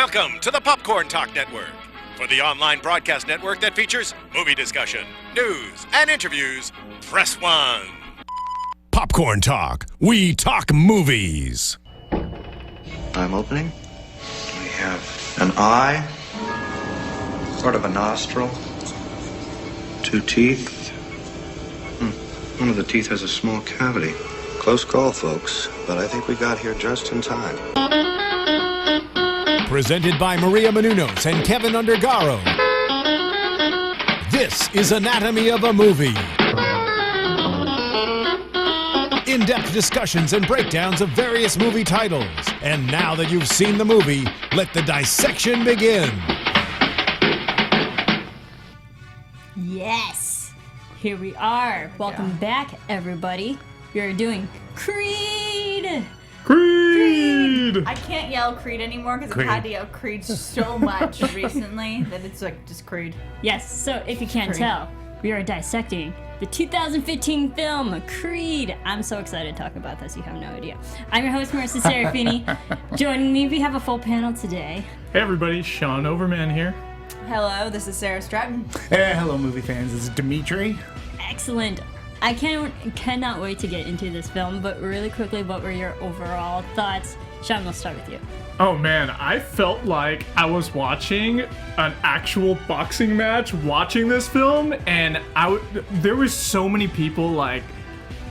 Welcome to the Popcorn Talk Network, for the online broadcast network that features movie discussion, news, and interviews. Press 1. Popcorn Talk. We talk movies. I'm opening. We have an eye, sort of a nostril, 2 teeth. One of the teeth has a small cavity. Close call, folks, but I think we got here just in time. Presented by Maria Menounos and Kevin Undergaro. This is Anatomy of a Movie. In-depth discussions and breakdowns of various movie titles. And now that you've seen the movie, let the dissection begin. Yes, here we are. Welcome back, everybody. We are doing Creed. I can't yell Creed anymore because I've had to yell Creed so much recently that it's like just Creed. Yes, so if you can't Creed. tell, we are dissecting the 2015 film Creed. I'm so excited to talk about this, you have no idea. I'm your host, Marisa Serafini. Joining me, we have a full panel today. Hey everybody, Sean Overman here. Hello, this is Sara Stretton. Hey, hello movie fans, this is Demetri. Excellent. I cannot wait to get into this film, but really quickly, what were your overall thoughts? Sean, we'll start with you. Oh man, I felt like I was watching an actual boxing match watching this film, and there was so many people, like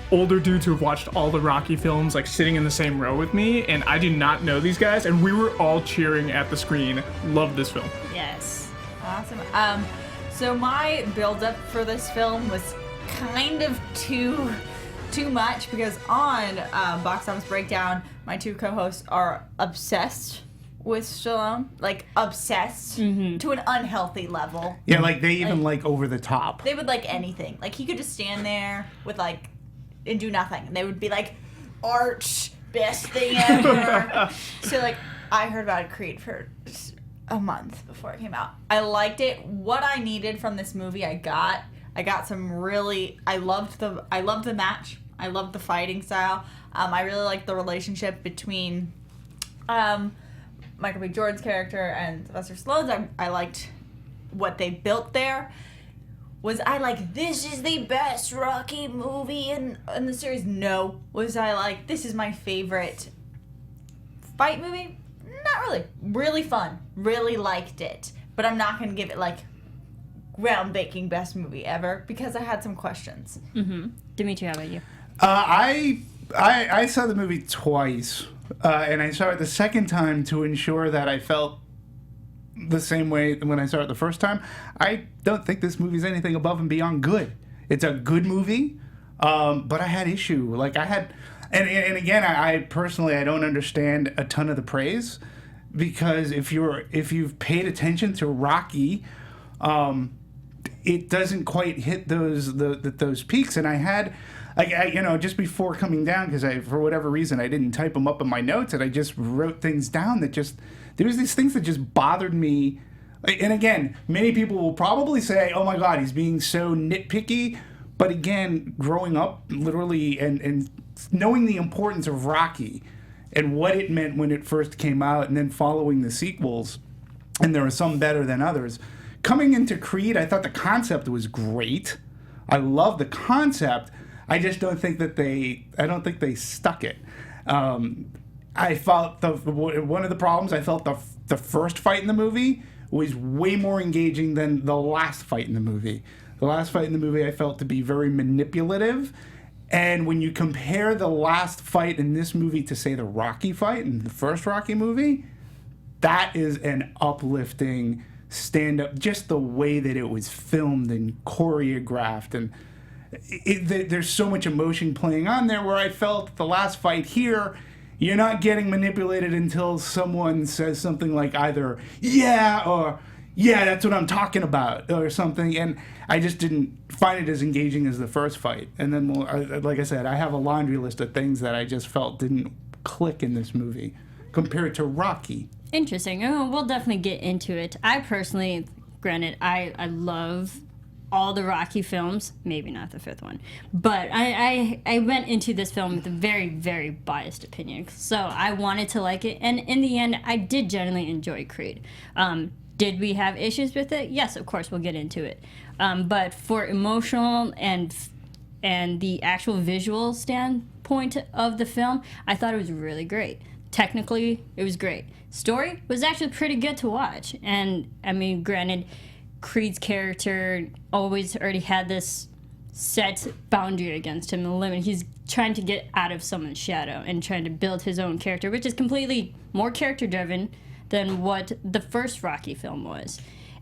older dudes who have watched all the Rocky films, like sitting in the same row with me, and I did not know these guys, and we were all cheering at the screen. Loved this film. Yes. Awesome. So my build-up for this film was kind of too much because on Box Office Breakdown, my two co-hosts are obsessed with Stallone, like obsessed to an unhealthy level. Yeah, like they even like over the top. They would like anything. Like he could just stand there with like and do nothing, and they would be like, "Arch, best thing ever." So like I heard about Creed for a month before it came out. I liked it. What I needed from this movie, I got some really. I loved the match. I loved the fighting style. I really liked the relationship between Michael B. Jordan's character and Sylvester Stallone's. I liked what they built there. Was I like, this is the best Rocky movie in the series? No. Was I like, this is my favorite fight movie? Not really. Really fun. Really liked it. But I'm not going to give it like groundbreaking best movie ever because I had some questions. Mm-hmm. Demetri, how about you? I saw the movie twice, and I saw it the second time to ensure that I felt the same way when I saw it the first time. I don't think this movie's anything above and beyond good. It's a good movie, but I had issue. Like I had, and again, I personally I don't understand a ton of the praise because if you've paid attention to Rocky, it doesn't quite hit those peaks. And I had, just before coming down, because for whatever reason I didn't type them up in my notes, and I just wrote things down that just there was these things that just bothered me. And again, many people will probably say, "Oh my God, he's being so nitpicky." But again, growing up literally and knowing the importance of Rocky and what it meant when it first came out, and then following the sequels, and there are some better than others. Coming into Creed, I thought the concept was great. I love the concept. I just don't think that they stuck it. I felt one of the problems. I felt the first fight in the movie was way more engaging than the last fight in the movie. The last fight in the movie I felt to be very manipulative. And when you compare the last fight in this movie to, say, the Rocky fight in the first Rocky movie, that is an uplifting stand-up, just the way that it was filmed and choreographed, and there's so much emotion playing on there, where I felt the last fight here, you're not getting manipulated until someone says something like either "yeah" or "yeah, that's what I'm talking about" or something, and I just didn't find it as engaging as the first fight. And then, like I said, I have a laundry list of things that I just felt didn't click in this movie compared to Rocky. Interesting. Oh, we'll definitely get into it. I personally, granted, I love all the Rocky films, maybe not the fifth one, but I went into this film with a very, very biased opinion. So I wanted to like it, and in the end, I did generally enjoy Creed. Did we have issues with it? Yes, of course, we'll get into it. But for emotional and the actual visual standpoint of the film, I thought it was really great. Technically, it was great. Story was actually pretty good to watch. And, I mean, granted, Creed's character always already had this set boundary against him, the limit. He's trying to get out of someone's shadow and trying to build his own character, which is completely more character-driven than what the first Rocky film was.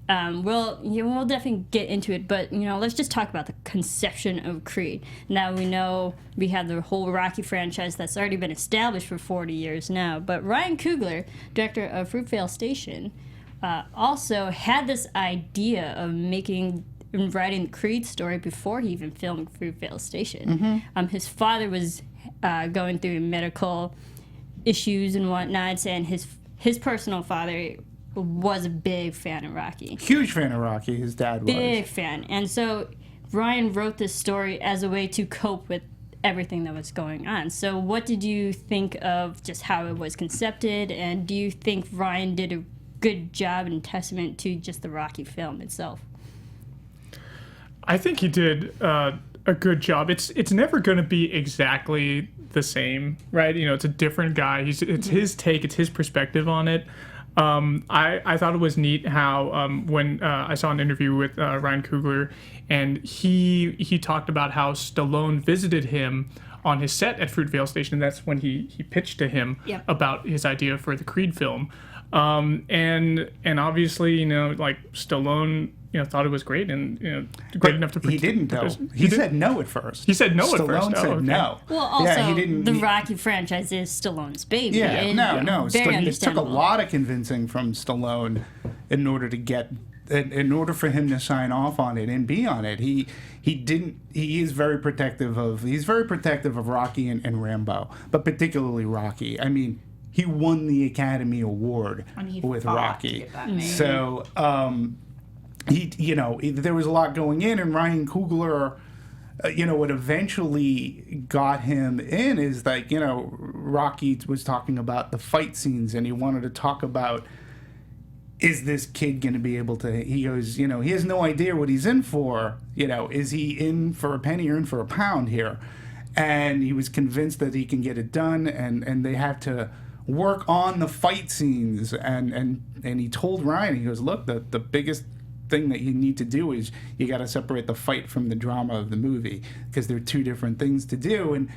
We'll definitely get into it, but let's just talk about the conception of Creed. Now we know we have the whole Rocky franchise that's already been established for 40 years now, but Ryan Coogler, director of Fruitvale Station, also had this idea of writing the Creed story before he even filmed Fruitvale Station. His father was going through medical issues and whatnot, and his personal father was a big fan of Rocky. Huge fan of Rocky, his dad was. Big fan. And so Ryan wrote this story as a way to cope with everything that was going on. So what did you think of just how it was concepted, and do you think Ryan did a good job and testament to just the Rocky film itself? I think he did a good job. It's never going to be exactly the same, right? It's a different guy. It's his take, it's his perspective on it. I thought it was neat how when I saw an interview with Ryan Coogler, and he talked about how Stallone visited him on his set at Fruitvale Station. That's when he pitched to him about his idea for the Creed film. And obviously, like Stallone, thought it was great and great enough to. He didn't though. He said no at first. He said no at first. Stallone said no. Well, also the Rocky franchise is Stallone's baby. Yeah, no. Very It took a understandable. lot of convincing from Stallone in order for him to sign off on it and be on it. He is very protective of Rocky and Rambo, but particularly Rocky. I mean, he won the Academy Award with Rocky. So there was a lot going in, and Ryan Coogler, what eventually got him in is like, Rocky was talking about the fight scenes, and he wanted to talk about, is this kid going to be able to, he goes, he has no idea what he's in for, is he in for a penny or in for a pound here? And he was convinced that he can get it done, and they have to work on the fight scenes, and he told Ryan, he goes, look, the biggest thing that you need to do is you got to separate the fight from the drama of the movie, because they're two different things to do. And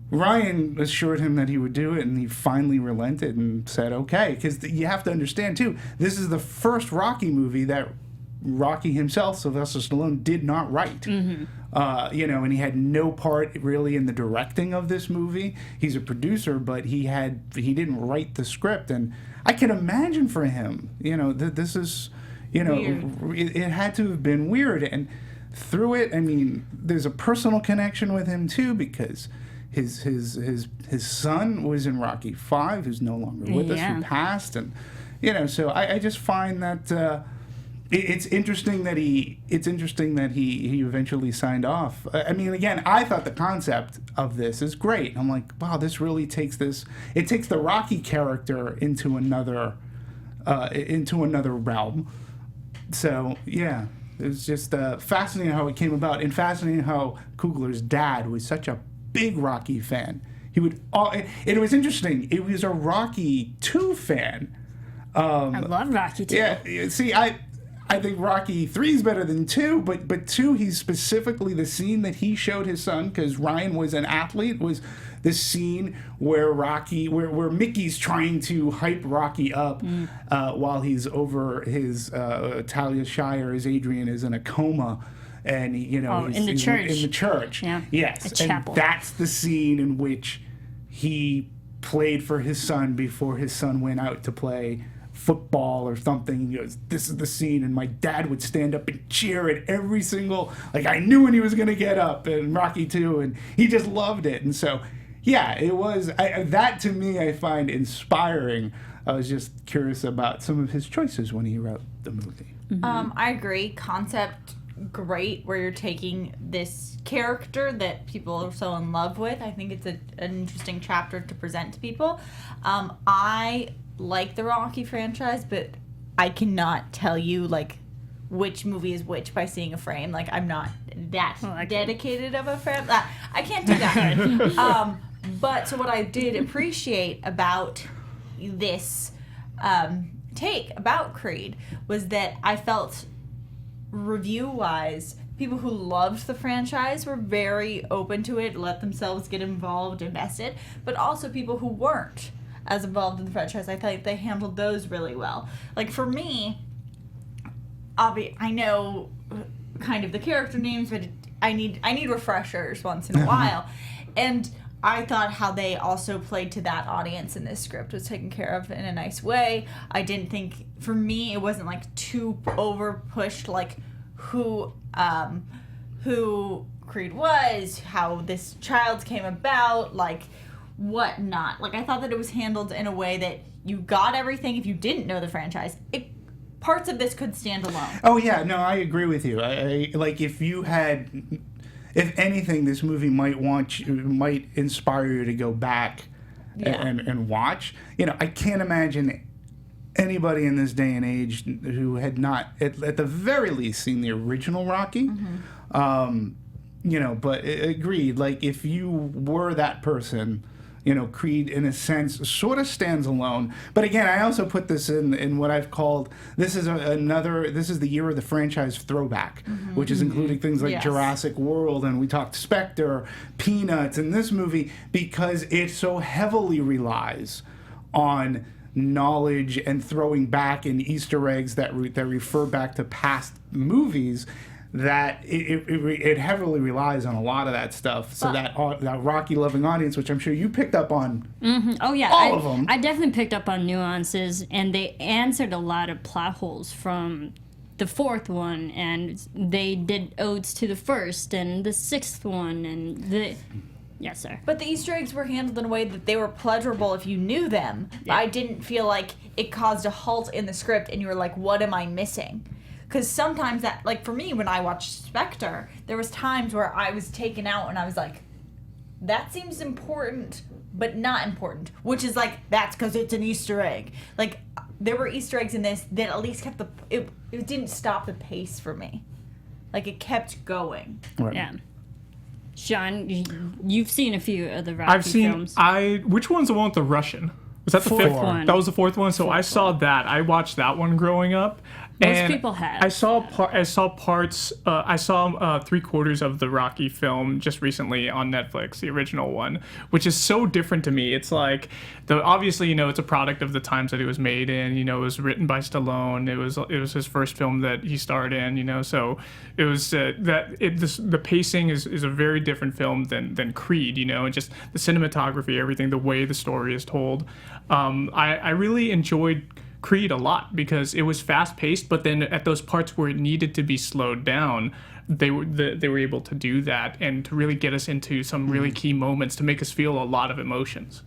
Ryan assured him that he would do it, and he finally relented and said okay, because you have to understand too, this is the first Rocky movie that Rocky himself, Sylvester Stallone, did not write. And he had no part really in the directing of this movie. He's a producer, but he didn't write the script. And I can imagine for him, this is, it had to have been weird. And through it, I mean, there's a personal connection with him too, because his son was in Rocky V, who's no longer with us, who passed, and so I just find that it's interesting that he eventually signed off. I mean, again, I thought the concept of this is great. I'm like, wow, this really takes the Rocky character into another realm. So yeah, it was just fascinating how it came about, and fascinating how Coogler's dad was such a big Rocky fan. It was interesting. It was a Rocky 2 fan. I love Rocky 2. Yeah, see, I think Rocky 3 is better than 2, but 2, he's specifically the scene that he showed his son, because Ryan was an athlete, was the scene where where Mickey's trying to hype Rocky up while he's over his Talia Shire as Adrian is in a coma. And he's in the church. In the church, yeah. Yes, a chapel. And that's the scene in which he played for his son before his son went out to play football or something. He goes, "This is the scene," and my dad would stand up and cheer at every single. Like, I knew when he was going to get up in Rocky 2, and he just loved it. And so, yeah, it was that to me I find inspiring. I was just curious about some of his choices when he wrote the movie. I agree. Concept great where you're taking this character that people are so in love with. I think it's an interesting chapter to present to people. I like the Rocky franchise, but I cannot tell you like which movie is which by seeing a frame. Like, I'm not that dedicated of a frame. I can't do that. But so what I did appreciate about this take about Creed was that I felt review-wise, people who loved the franchise were very open to it, let themselves get involved, invested, but also people who weren't as involved in the franchise. I think they handled those really well. Like, for me, I know kind of the character names, but I need refreshers once in a while. And I thought how they also played to that audience in this script was taken care of in a nice way. I didn't think, for me, it wasn't like too over pushed, like who Creed was, how this child came about, like whatnot. Like, I thought that it was handled in a way that you got everything if you didn't know the franchise. Parts of this could stand alone. Oh yeah, no, I agree with you. I like if anything, this movie might inspire you to go back and watch. You know, I can't imagine anybody in this day and age who had not, at the very least, seen the original Rocky. Mm-hmm. You know, but agreed. Like, if you were that person, you know, Creed, in a sense, sort of stands alone. But again, I also put this in what I've called, this is the year of the franchise throwback, which is including things like Jurassic World, and we talked Spectre, Peanuts, and this movie, because it so heavily relies on knowledge and throwing back in Easter eggs that refer back to past movies, that it heavily relies on a lot of that stuff. So that Rocky loving audience, which I'm sure you picked up on. Mm-hmm. Oh yeah, all of them. I definitely picked up on nuances, and they answered a lot of plot holes from the fourth one, and they did odes to the first and the sixth one, and the. Yes, sir. But the Easter eggs were handled in a way that they were pleasurable if you knew them. Yeah. I didn't feel like it caused a halt in the script, and you were like, "What am I missing?" Because sometimes that, like for me, when I watched Spectre, there was times where I was taken out and I was like, that seems important, but not important. Which is like, that's because it's an Easter egg. Like, there were Easter eggs in this that at least kept it didn't stop the pace for me. Like, it kept going. Right. Yeah. Sean, you've seen a few of the Rocky films. Which one's the one with the Russian? Was that the fourth fifth one? That was the fourth one. So I saw that. I watched that one growing up. Most people have. I saw parts. I saw 3/4 of the Rocky film just recently on Netflix, the original one, which is so different to me. It's like, obviously, you know, it's a product of the times that it was made in. You know, it was written by Stallone. It was his first film that he starred in. You know, so it was the pacing is a very different film than Creed. You know, and just the cinematography, everything, the way the story is told. I really enjoyed Creed a lot because it was fast paced, but then at those parts where it needed to be slowed down, they were able to do that and to really get us into some really key moments to make us feel a lot of emotions.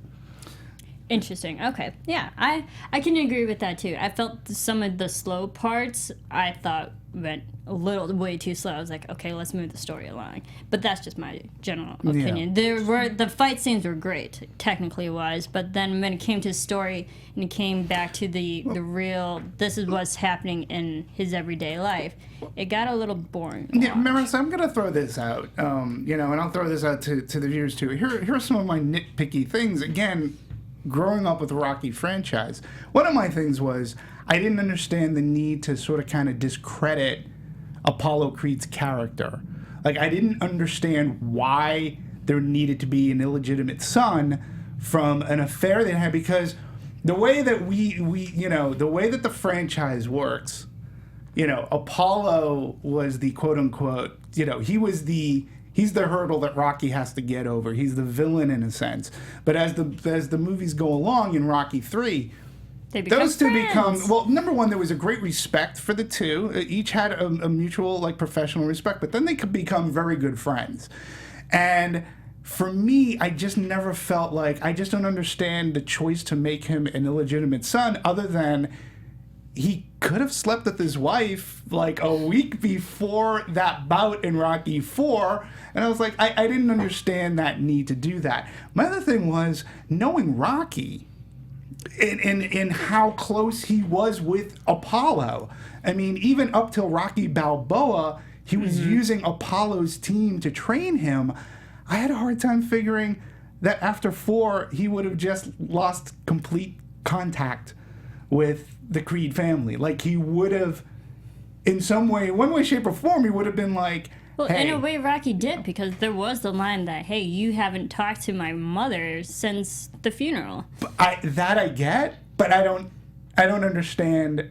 Interesting. Okay. Yeah, I can agree with that too. I felt some of the slow parts I thought went a little way too slow. I was like, okay, let's move the story along. But that's just my general opinion. Yeah. The fight scenes were great, technically wise, but then when it came to story and it came back to the real, this is what's happening in his everyday life, it got a little boring. Yeah, Marisa, I'm going to throw this out, you know, and I'll throw this out to the viewers too. Here are some of my nitpicky things. Again, growing up with the Rocky franchise, one of my things was I didn't understand the need to sort of kind of discredit Apollo Creed's character. Like, I didn't understand why there needed to be an illegitimate son from an affair they had, because the way that we you know, the way that the franchise works, you know, Apollo was the quote unquote, you know, he's the hurdle that Rocky has to get over. He's the villain in a sense. But as the movies go along in Rocky 3, those two become, well, number one, there was a great respect for the two. Each had a mutual, like, professional respect, but then they could become very good friends. And for me, I just never felt like, I just don't understand the choice to make him an illegitimate son, other than he could have slept with his wife like a week before that bout in Rocky IV. And I was like, I didn't understand that need to do that. My other thing was knowing Rocky and how close he was with Apollo. I mean, even up till Rocky Balboa, he was using Apollo's team to train him. I had a hard time figuring that after 4, he would have just lost complete contact with the Creed family. Like, he would have, in some way, one way, shape, or form, he would have been like, Well, hey. in a way, Rocky did, because there was the line that, hey, you haven't talked to my mother since the funeral. That I get, but I don't understand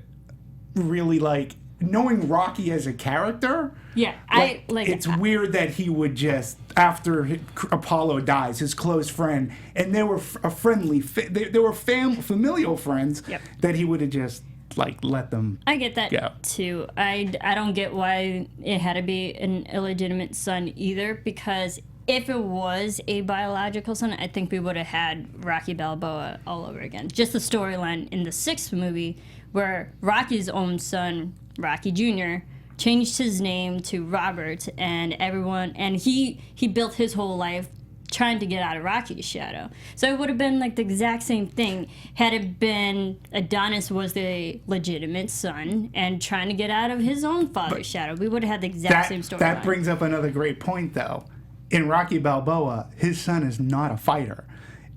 really, like, knowing Rocky as a character. Yeah, It's weird that he would just, after Apollo dies, his close friend, and they were a friendly, they were familial friends, that he would have just like let them. I get that go. too. I don't get why it had to be an illegitimate son either, because if it was a biological son, I think we would have had Rocky Balboa all over again. Just the storyline in the 6th movie where Rocky's own son, Rocky Jr., changed his name to Robert, and everyone, and he built his whole life trying to get out of Rocky's shadow. So it would have been like the exact same thing had it been Adonis was the legitimate son and trying to get out of his own father's shadow. We would have had the exact same storyline. That brings up another great point, though. In Rocky Balboa, his son is not a fighter.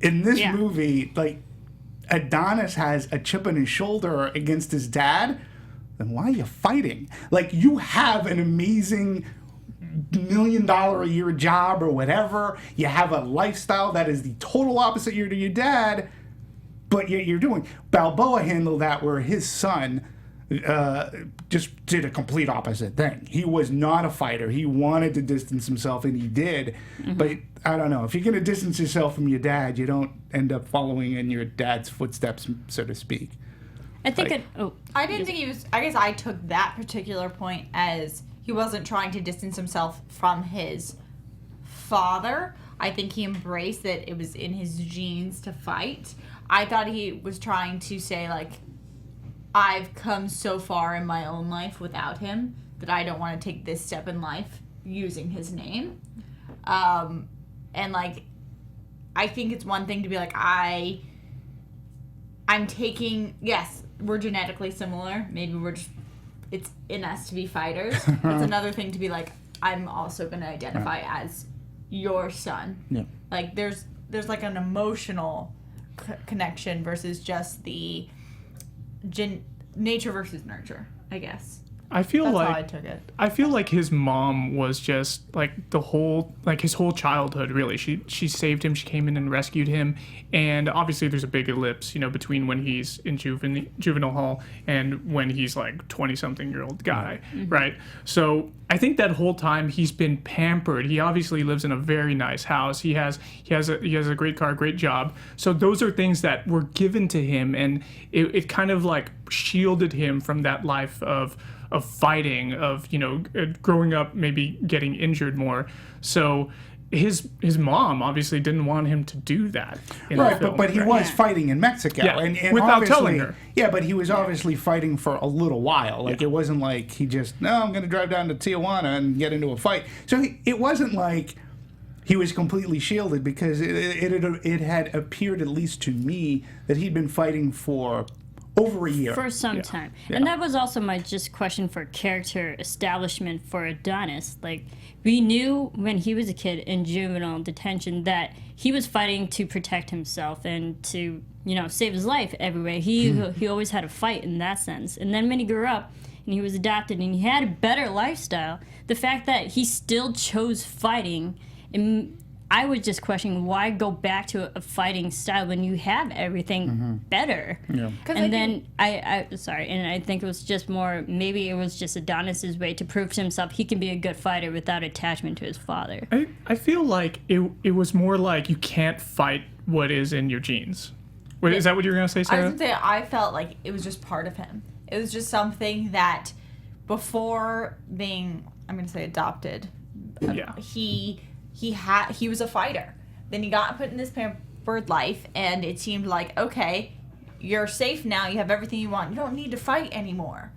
In this movie, like, Adonis has a chip on his shoulder against his dad. Then why are you fighting? Like, you have an amazing $1 million a year job or whatever. You have a lifestyle that is the total opposite to your dad, but yet you're doing. Balboa handled that where his son just did a complete opposite thing. He was not a fighter. He wanted to distance himself, and he did. But I don't know. If you're going to distance yourself from your dad, you don't end up following in your dad's footsteps, so to speak. I think I didn't think he was. I guess I took that particular point as he wasn't trying to distance himself from his father. I think he embraced that it was in his genes to fight. I thought he was trying to say, like, I've come so far in my own life without him that I don't want to take this step in life using his name. And, like, I think it's one thing to be like, I'm taking, yes, we're genetically similar. Maybe it's in us to be fighters. It's another thing to be like, I'm also going to identify as your son. Yeah. Like, there's like an emotional connection versus just the nature versus nurture, I guess. I feel That's like how I took it. I feel like his mom was just like his whole childhood, really. She saved him. She came in and rescued him. And obviously there's a big ellipse, between when he's in juvenile hall and when he's like 20-something-year-old guy, right? So I think that whole time he's been pampered. He obviously lives in a very nice house. He has a great car, great job. So those are things that were given to him, and it kind of like shielded him from that life of fighting, of growing up, maybe getting injured more. So his mom obviously didn't want him to do that in the film. But he was fighting in Mexico, and without telling her. Yeah, but he was obviously fighting for a little while. Like, it wasn't like he just, I'm going to drive down to Tijuana and get into a fight. So it wasn't like he was completely shielded, because it had appeared, at least to me, that he'd been fighting for over a year. For some time. And that was also my just question for character establishment for Adonis. Like, we knew when he was a kid in juvenile detention that he was fighting to protect himself and to, save his life every way. He always had a fight in that sense. And then when he grew up and he was adopted and he had a better lifestyle, the fact that he still chose fighting, and I was just questioning, why go back to a fighting style when you have everything better? Yeah. And then I think it was just more, maybe it was just Adonis's way to prove to himself he can be a good fighter without attachment to his father. I feel like it was more like you can't fight what is in your genes. Wait, is that what you were going to say, Sarah? I was going to say, I felt like it was just part of him. It was just something that before being, I'm going to say adopted, he was a fighter. Then he got put in this pampered life, and it seemed like, okay, you're safe now. You have everything you want. You don't need to fight anymore.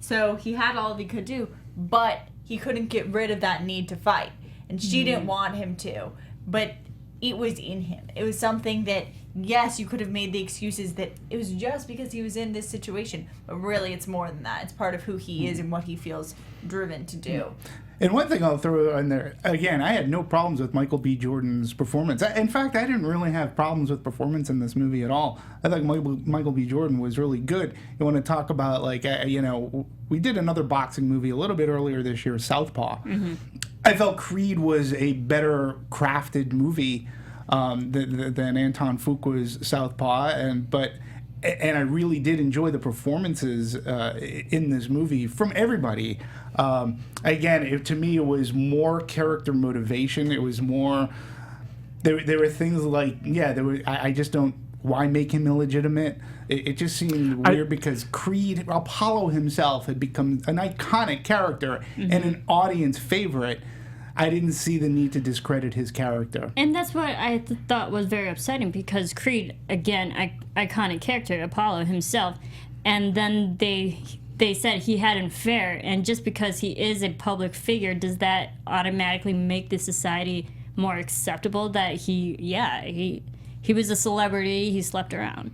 So he had all he could do, but he couldn't get rid of that need to fight. And she didn't want him to, but it was in him. It was something that, yes, you could have made the excuses that it was just because he was in this situation, but really it's more than that. It's part of who he is and what he feels driven to do. And one thing I'll throw in there, again, I had no problems with Michael B. Jordan's performance. In fact, I didn't really have problems with performance in this movie at all. I thought Michael B. Jordan was really good. You want to talk about, like, we did another boxing movie a little bit earlier this year, Southpaw. Mm-hmm. I felt Creed was a better crafted movie than Anton Fuqua's Southpaw, and I really did enjoy the performances in this movie from everybody. Again, to me, it was more character motivation. It was more. There were things like, I just don't. Why make him illegitimate? It just seemed weird because Creed, Apollo himself, had become an iconic character and an audience favorite. I didn't see the need to discredit his character. And that's what I thought was very upsetting, because Creed, again, iconic character, Apollo himself, and then they said he had an affair, and just because he is a public figure, does that automatically make the society more acceptable that he was a celebrity, he slept around?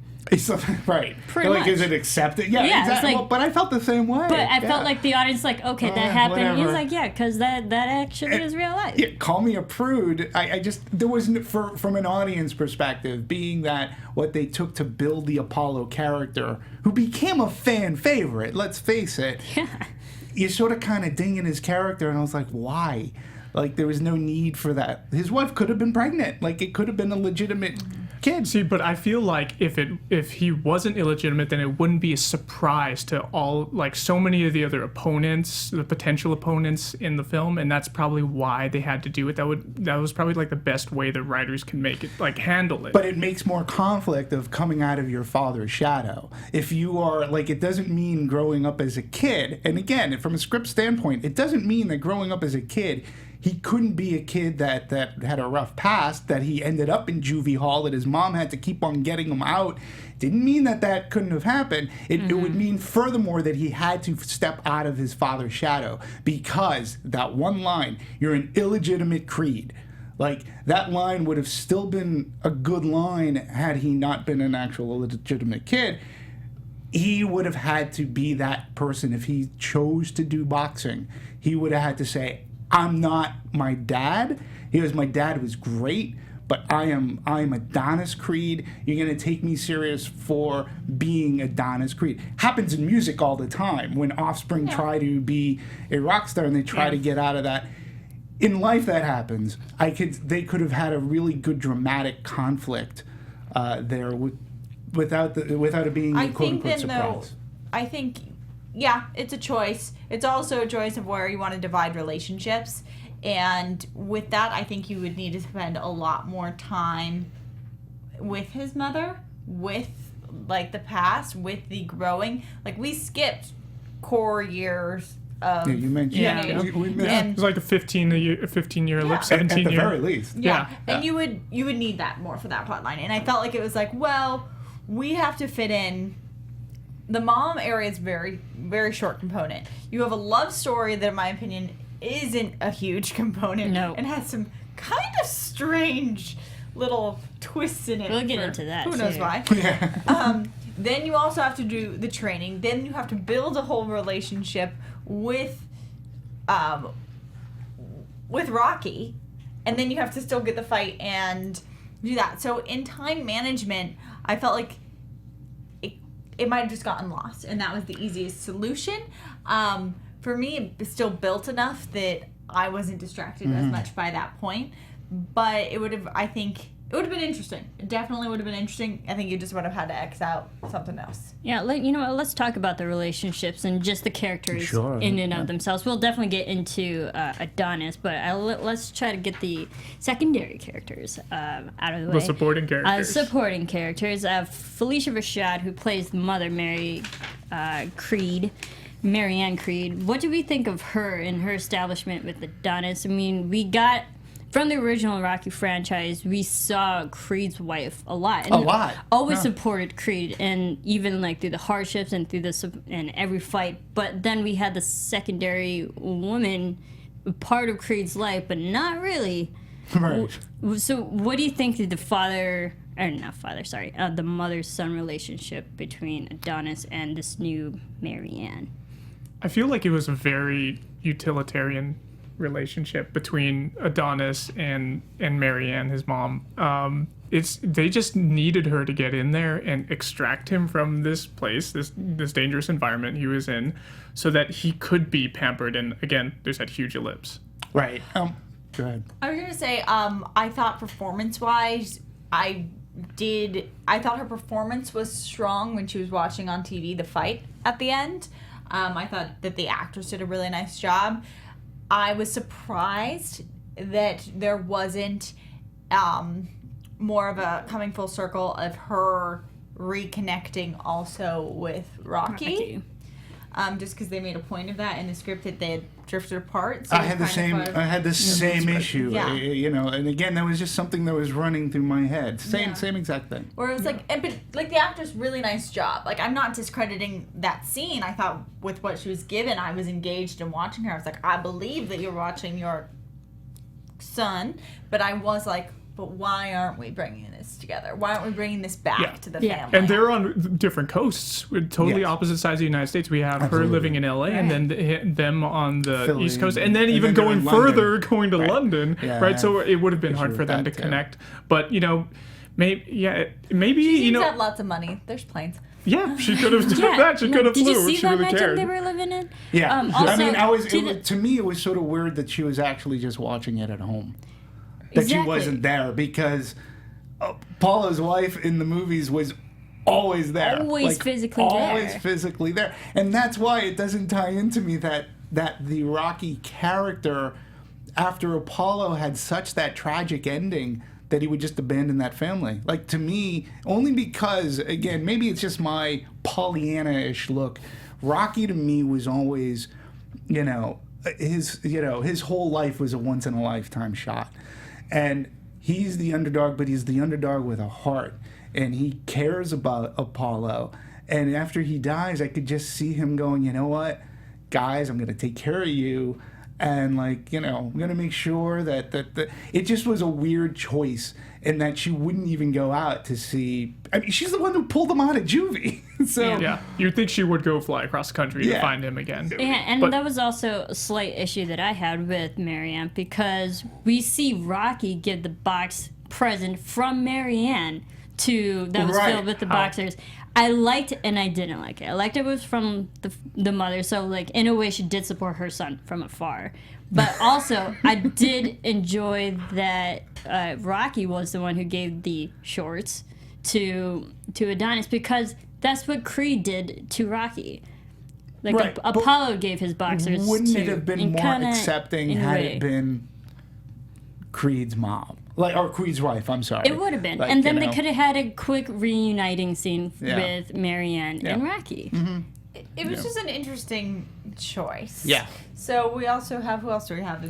Right. Pretty like, much. Is it accepted? Yeah, exactly. Like, well, but I felt the same way. But I felt like the audience, like, okay, that happened. Whatever. He's like, yeah, because that actually is real life. Yeah, call me a prude. There wasn't, from an audience perspective, being that what they took to build the Apollo character, who became a fan favorite, let's face it. Yeah. You're sort of kind of dinging his character, and I was like, why? Like, there was no need for that. His wife could have been pregnant. Like, it could have been a legitimate kid. See, but I feel like if he wasn't illegitimate, then it wouldn't be a surprise to all, like, so many of the other opponents, the potential opponents in the film, and that's probably why they had to do it. That was probably, like, the best way the writers can make it, like, handle it. But it makes more conflict of coming out of your father's shadow. If you are, like, it doesn't mean growing up as a kid, and again, from a script standpoint, it doesn't mean that growing up as a kid, he couldn't be a kid that had a rough past, that he ended up in juvie hall, that his mom had to keep on getting him out. Didn't mean that couldn't have happened. It would mean, furthermore, that he had to step out of his father's shadow, because that one line, you're an illegitimate Creed. Like, that line would have still been a good line had he not been an actual illegitimate kid. He would have had to be that person. If he chose to do boxing, he would have had to say, I'm not my dad. My dad was great, but I am Adonis Creed. You're going to take me serious for being Adonis Creed. Happens in music all the time when Offspring try to be a rock star and they try to get out of that. In life, that happens. They could have had a really good dramatic conflict there without it being a quote-unquote surprise. I think, yeah, it's a choice. It's also a choice of where you want to divide relationships. And with that, I think you would need to spend a lot more time with his mother, with, like, the past, with the growing. Like, we skipped core years of... Yeah, you mentioned... Yeah. We missed. It was like a 15-year, like 17-year. At the very least. Yeah. And you would need that more for that plot line. And I felt like it was like, well, we have to fit in... The mom area is very, very short component. You have a love story that, in my opinion, isn't a huge component. No. And has some kind of strange little twists in it. We'll get into that, Who knows too. why. Then you also have to do the training. Then you have to build a whole relationship with Rocky. And then you have to still get the fight and do that. So in time management, I felt like it might have just gotten lost, and that was the easiest solution. For me, it still built enough that I wasn't distracted as much by that point. But it would have, I think, it would have been interesting. It definitely would have been interesting. I think you just would have had to X out something else. Yeah, you know what? Let's talk about the relationships and just the characters in and of themselves. We'll definitely get into Adonis, but let's try to get the secondary characters out of the way. The supporting characters. Supporting characters. Felicia Rashad, who plays the mother, Marianne Creed. What do we think of her and her establishment with Adonis? I mean, we got from the original Rocky franchise, we saw Creed's wife a lot. And A lot. Always Yeah. supported Creed, and even like through the hardships and through and every fight. But then we had the secondary woman, part of Creed's life, but not really. Right. So, what do you think the the mother-son relationship between Adonis and this new Marianne? I feel like it was a very utilitarian relationship between Adonis and Marianne, his mom. They just needed her to get in there and extract him from this place, this dangerous environment he was in, so that he could be pampered. And again, there's that huge ellipse. Right. Go ahead. I was gonna say, I thought performance-wise, I thought her performance was strong when she was watching on TV the fight at the end. I thought that the actress did a really nice job. I was surprised that there wasn't more of a coming full circle of her reconnecting also with Rocky. Just because they made a point of that in the script that they had drifted apart. So I had the same issue. Yeah. And again, that was just something that was running through my head. Same exact thing. Where it was but the actress, really nice job. Like, I'm not discrediting that scene. I thought with what she was given, I was engaged in watching her. I was like, I believe that you're watching your son, but I was like, but why aren't we bringing this together? Why aren't we bringing this back to the family? And they're on different coasts, with totally opposite sides of the United States. We have her living in LA, and then them on the Philly, East Coast, and then even going further, going to London, right? So it would have been hard for them to connect. But maybe She seems to have lots of money. There's planes. Yeah, she could have done that. She could have flew. Did you see she that really mansion cared. they were living in? Yeah. Also, to me, it was sort of weird that she was actually just watching it at home. That she wasn't there, because Paulo's wife in the movies was always there. Always physically there. And that's why it doesn't tie into me that the Rocky character, after Apollo had such that tragic ending, that he would just abandon that family. Like, to me, only because, again, maybe it's just my Pollyanna-ish look, Rocky to me was always, his whole life was a once-in-a-lifetime shot. And he's the underdog, but he's the underdog with a heart. And he cares about Apollo. And after he dies, I could just see him going, you know what, guys, I'm going to take care of you. And, I'm going to make sure that it just was a weird choice, and that she wouldn't even go out to see. I mean, she's the one who pulled him out of juvie. So Yeah, you'd think she would go fly across the country to find him again. Yeah, and that was also a slight issue that I had with Marianne, because we see Rocky give the box present from Marianne that was filled with the boxers. I liked it and I didn't like it. I liked it was from the mother, so in a way she did support her son from afar. But also I did enjoy that Rocky was the one who gave the shorts to Adonis, because that's what Creed did to Rocky. Apollo gave his boxers. Wouldn't it have been more accepting had it been Creed's mom? Or Creed's wife, I'm sorry. It would have been. And then they could have had a quick reuniting scene with Marianne and Rocky. Mm-hmm. It was just an interesting choice. Yeah. So we also have, who else do we have?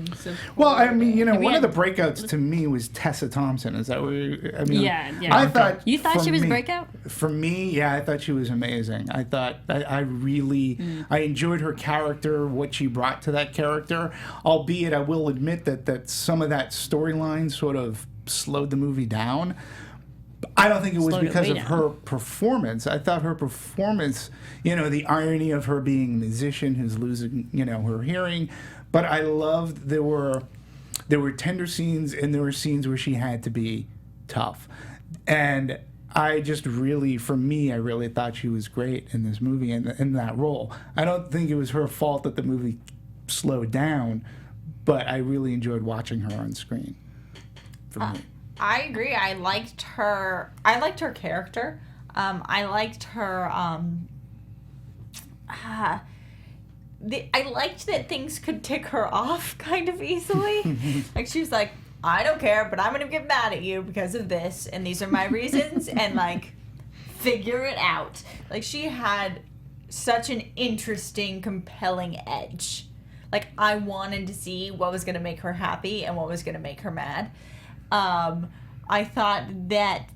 One of the breakouts to me was Tessa Thompson. Is that what Yeah. I thought You thought she was a breakout? For me, yeah, I thought she was amazing. I thought I really I enjoyed her character, what she brought to that character. Albeit, I will admit that some of that storyline sort of slowed the movie down. I don't think it was because of her performance. I thought her performance, the irony of her being a musician who's losing, her hearing. But I loved there were tender scenes, and there were scenes where she had to be tough. And I just really, for me, I really thought she was great in this movie and in that role. I don't think it was her fault that the movie slowed down, but I really enjoyed watching her on screen. For me. I agree. I liked her character. I liked her. I liked that things could tick her off kind of easily. Like, she was like, I don't care, but I'm gonna get mad at you because of this, and these are my reasons, and figure it out. Like, she had such an interesting, compelling edge. Like, I wanted to see what was going to make her happy and what was going to make her mad. I thought that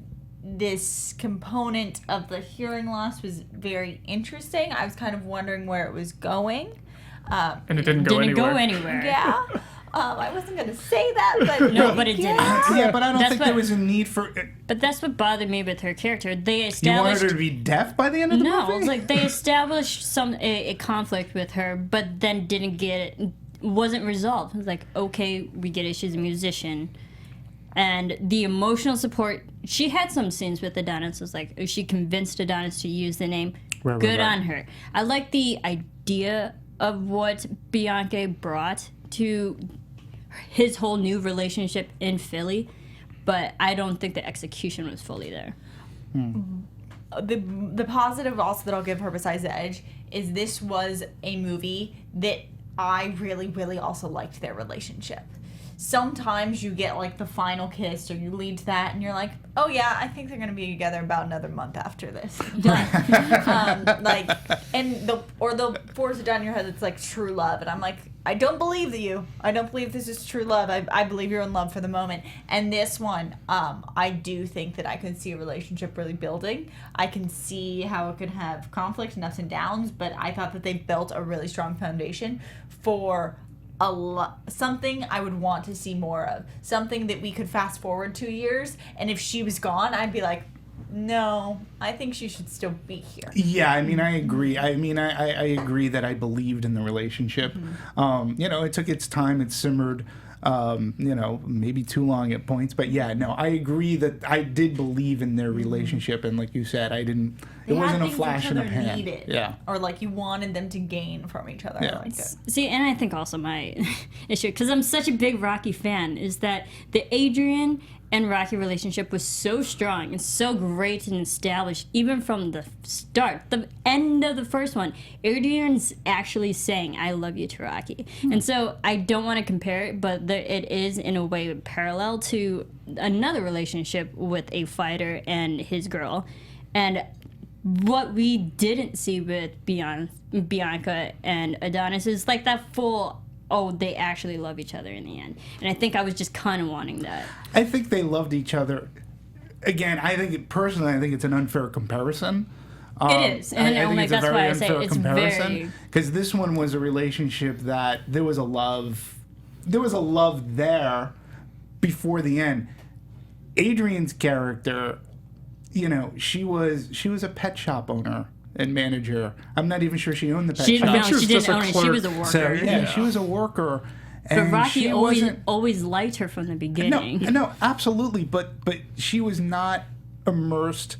this component of the hearing loss was very interesting. I was kind of wondering where it was going. And it didn't go anywhere. Yeah. I wasn't going to say that, but... No, but it didn't. Yeah, but I don't think there was a need for... But that's what bothered me with her character. They You established... wanted her to be deaf by the end of the No, movie? it's like they established a conflict with her, but then didn't get it, wasn't resolved. It was like, okay, we get it, she's a musician. And the emotional support, she had some scenes with Adonis. It was like, she convinced Adonis to use the name. Right. Good on her. I like the idea of what Bianca brought to his whole new relationship in Philly, but I don't think the execution was fully there. The positive also that I'll give her besides the edge is this was a movie that I really, really also liked their relationship. Sometimes you get like the final kiss or you lead to that and you're like, oh yeah, I think they're going to be together about another month after this. They'll force it down your head that's like true love. And I'm like, I don't believe you. I don't believe this is true love. I believe you're in love for the moment. And this one, I do think that I can see a relationship really building. I can see how it could have conflict and ups and downs, but I thought that they built a really strong foundation for something I would want to see more of. Something that we could fast forward 2 years, and if she was gone, I'd be like, no, I think she should still be here. Yeah, I mean, I agree. I agree that I believed in the relationship. It took its time. It simmered, maybe too long at points. But yeah, no, I agree that I did believe in their relationship. And like you said, it wasn't a flash in the pan. Needed, yeah. Or like you wanted them to gain from each other. Yeah. I liked it. See, and I think also my issue, because I'm such a big Rocky fan, is that the Adrian and Rocky relationship was so strong and so great and established, even from the start, the end of the first one. Adrian's actually saying, I love you to Rocky. And so I don't want to compare it, but it is in a way parallel to another relationship with a fighter and his girl. And what we didn't see with Bianca and Adonis is like that full, they actually love each other in the end. And I think I was just kind of wanting that. I think they loved each other. Again, I think it's an unfair comparison. It is. And that's why I say it's very... Because this one was a relationship that there was a love there before the end. Adrian's character, she was a pet shop owner and manager. I'm not even sure she owned the pet shop. No, she didn't own it. She was a worker. So yeah, she was a worker. And but Rocky always liked her from the beginning. No, absolutely. But she was not immersed.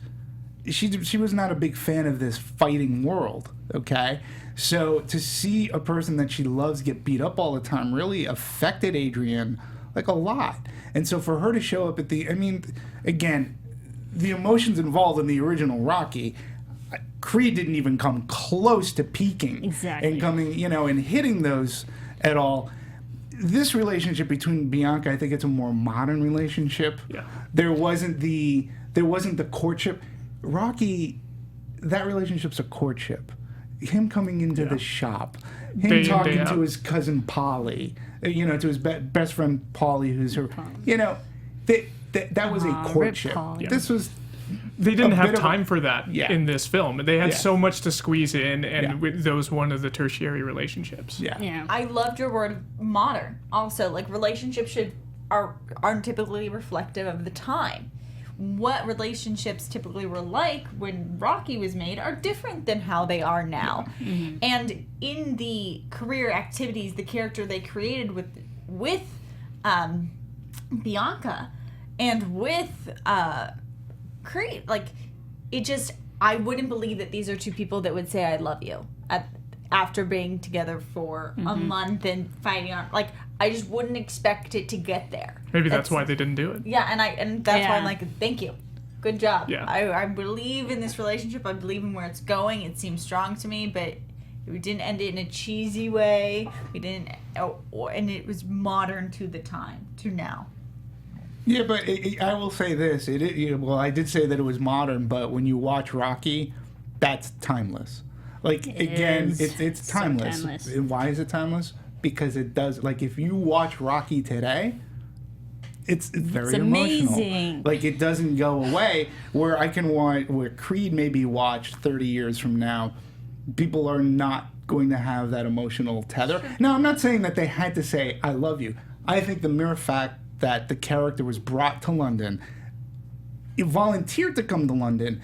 She was not a big fan of this fighting world. Okay, so to see a person that she loves get beat up all the time really affected Adrian like a lot. And so for her to show up at again, the emotions involved in the original Rocky, Creed didn't even come close to peaking. Exactly. And coming, and hitting those at all. This relationship between Bianca, I think it's a more modern relationship. Yeah. There wasn't the courtship. Rocky, that relationship's a courtship. Him coming into the shop, him talking to his cousin Polly, to his best friend Polly, who's her, that was a courtship. This was. They didn't have time for that in this film. They had so much to squeeze in, and those one of the tertiary relationships. Yeah. I loved your word modern. Also, like relationships aren't typically reflective of the time. What relationships typically were like when Rocky was made are different than how they are now. Mm-hmm. And in the career activities, the character they created with Bianca and with Creed, I wouldn't believe that these are two people that would say I love you after being together for a month and fighting on, I just wouldn't expect it to get there. Maybe that's why they didn't do it. Yeah, and that's why I'm like, thank you. Good job. Yeah. I believe in this relationship. I believe in where it's going. It seems strong to me, but we didn't end it in a cheesy way. We didn't, and it was modern to the time, to now. Yeah, but I will say this. I did say that it was modern, but when you watch Rocky, that's timeless. It's timeless. So timeless. And why is it timeless? because it does. Like, if you watch Rocky today, it's very amazing. emotional. Like, it doesn't go away. Where I can watch, where Creed may be watched 30 years from now, people are not going to have that emotional tether. Now, I'm not saying that they had to say, I love you. I think the mere fact that the character was brought to London, he volunteered to come to London,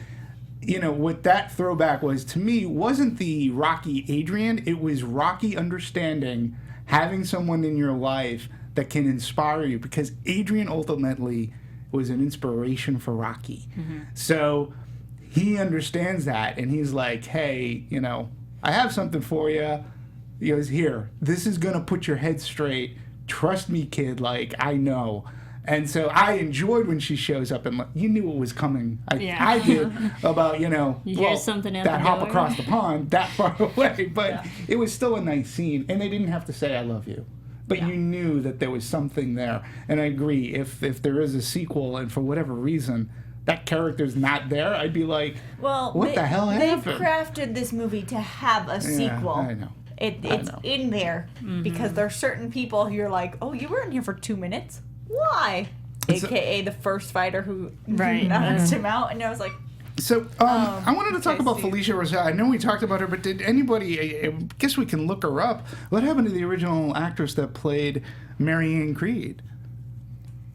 you know, what that throwback was to me wasn't the Rocky Adrian, it was Rocky understanding having someone in your life that can inspire you, because Adrian ultimately was an inspiration for Rocky. So he understands that, and he's like, hey, you know, I have something for you. He goes, here, this is going to put your head straight. Trust me, kid, like, I know. And so I enjoyed when she shows up, and you knew it was coming. I did, about, you know, hear something at that the hop door. across the pond that far away. But it was still a nice scene, and they didn't have to say I love you. But you knew that there was something there. And I agree, if there is a sequel, and for whatever reason that character's not there, I'd be like, Well, what the hell they've happened? crafted this movie to have a sequel. I know. It's in there because there are certain people who you're like, oh, you were in here for 2 minutes? Why? AKA the first fighter who knocked him out. And I was like, So, I wanted to talk okay, about Steve. Felicia Rosell. I know we talked about her, but did anybody, I guess we can look her up. What happened to the original actress that played Marianne Creed?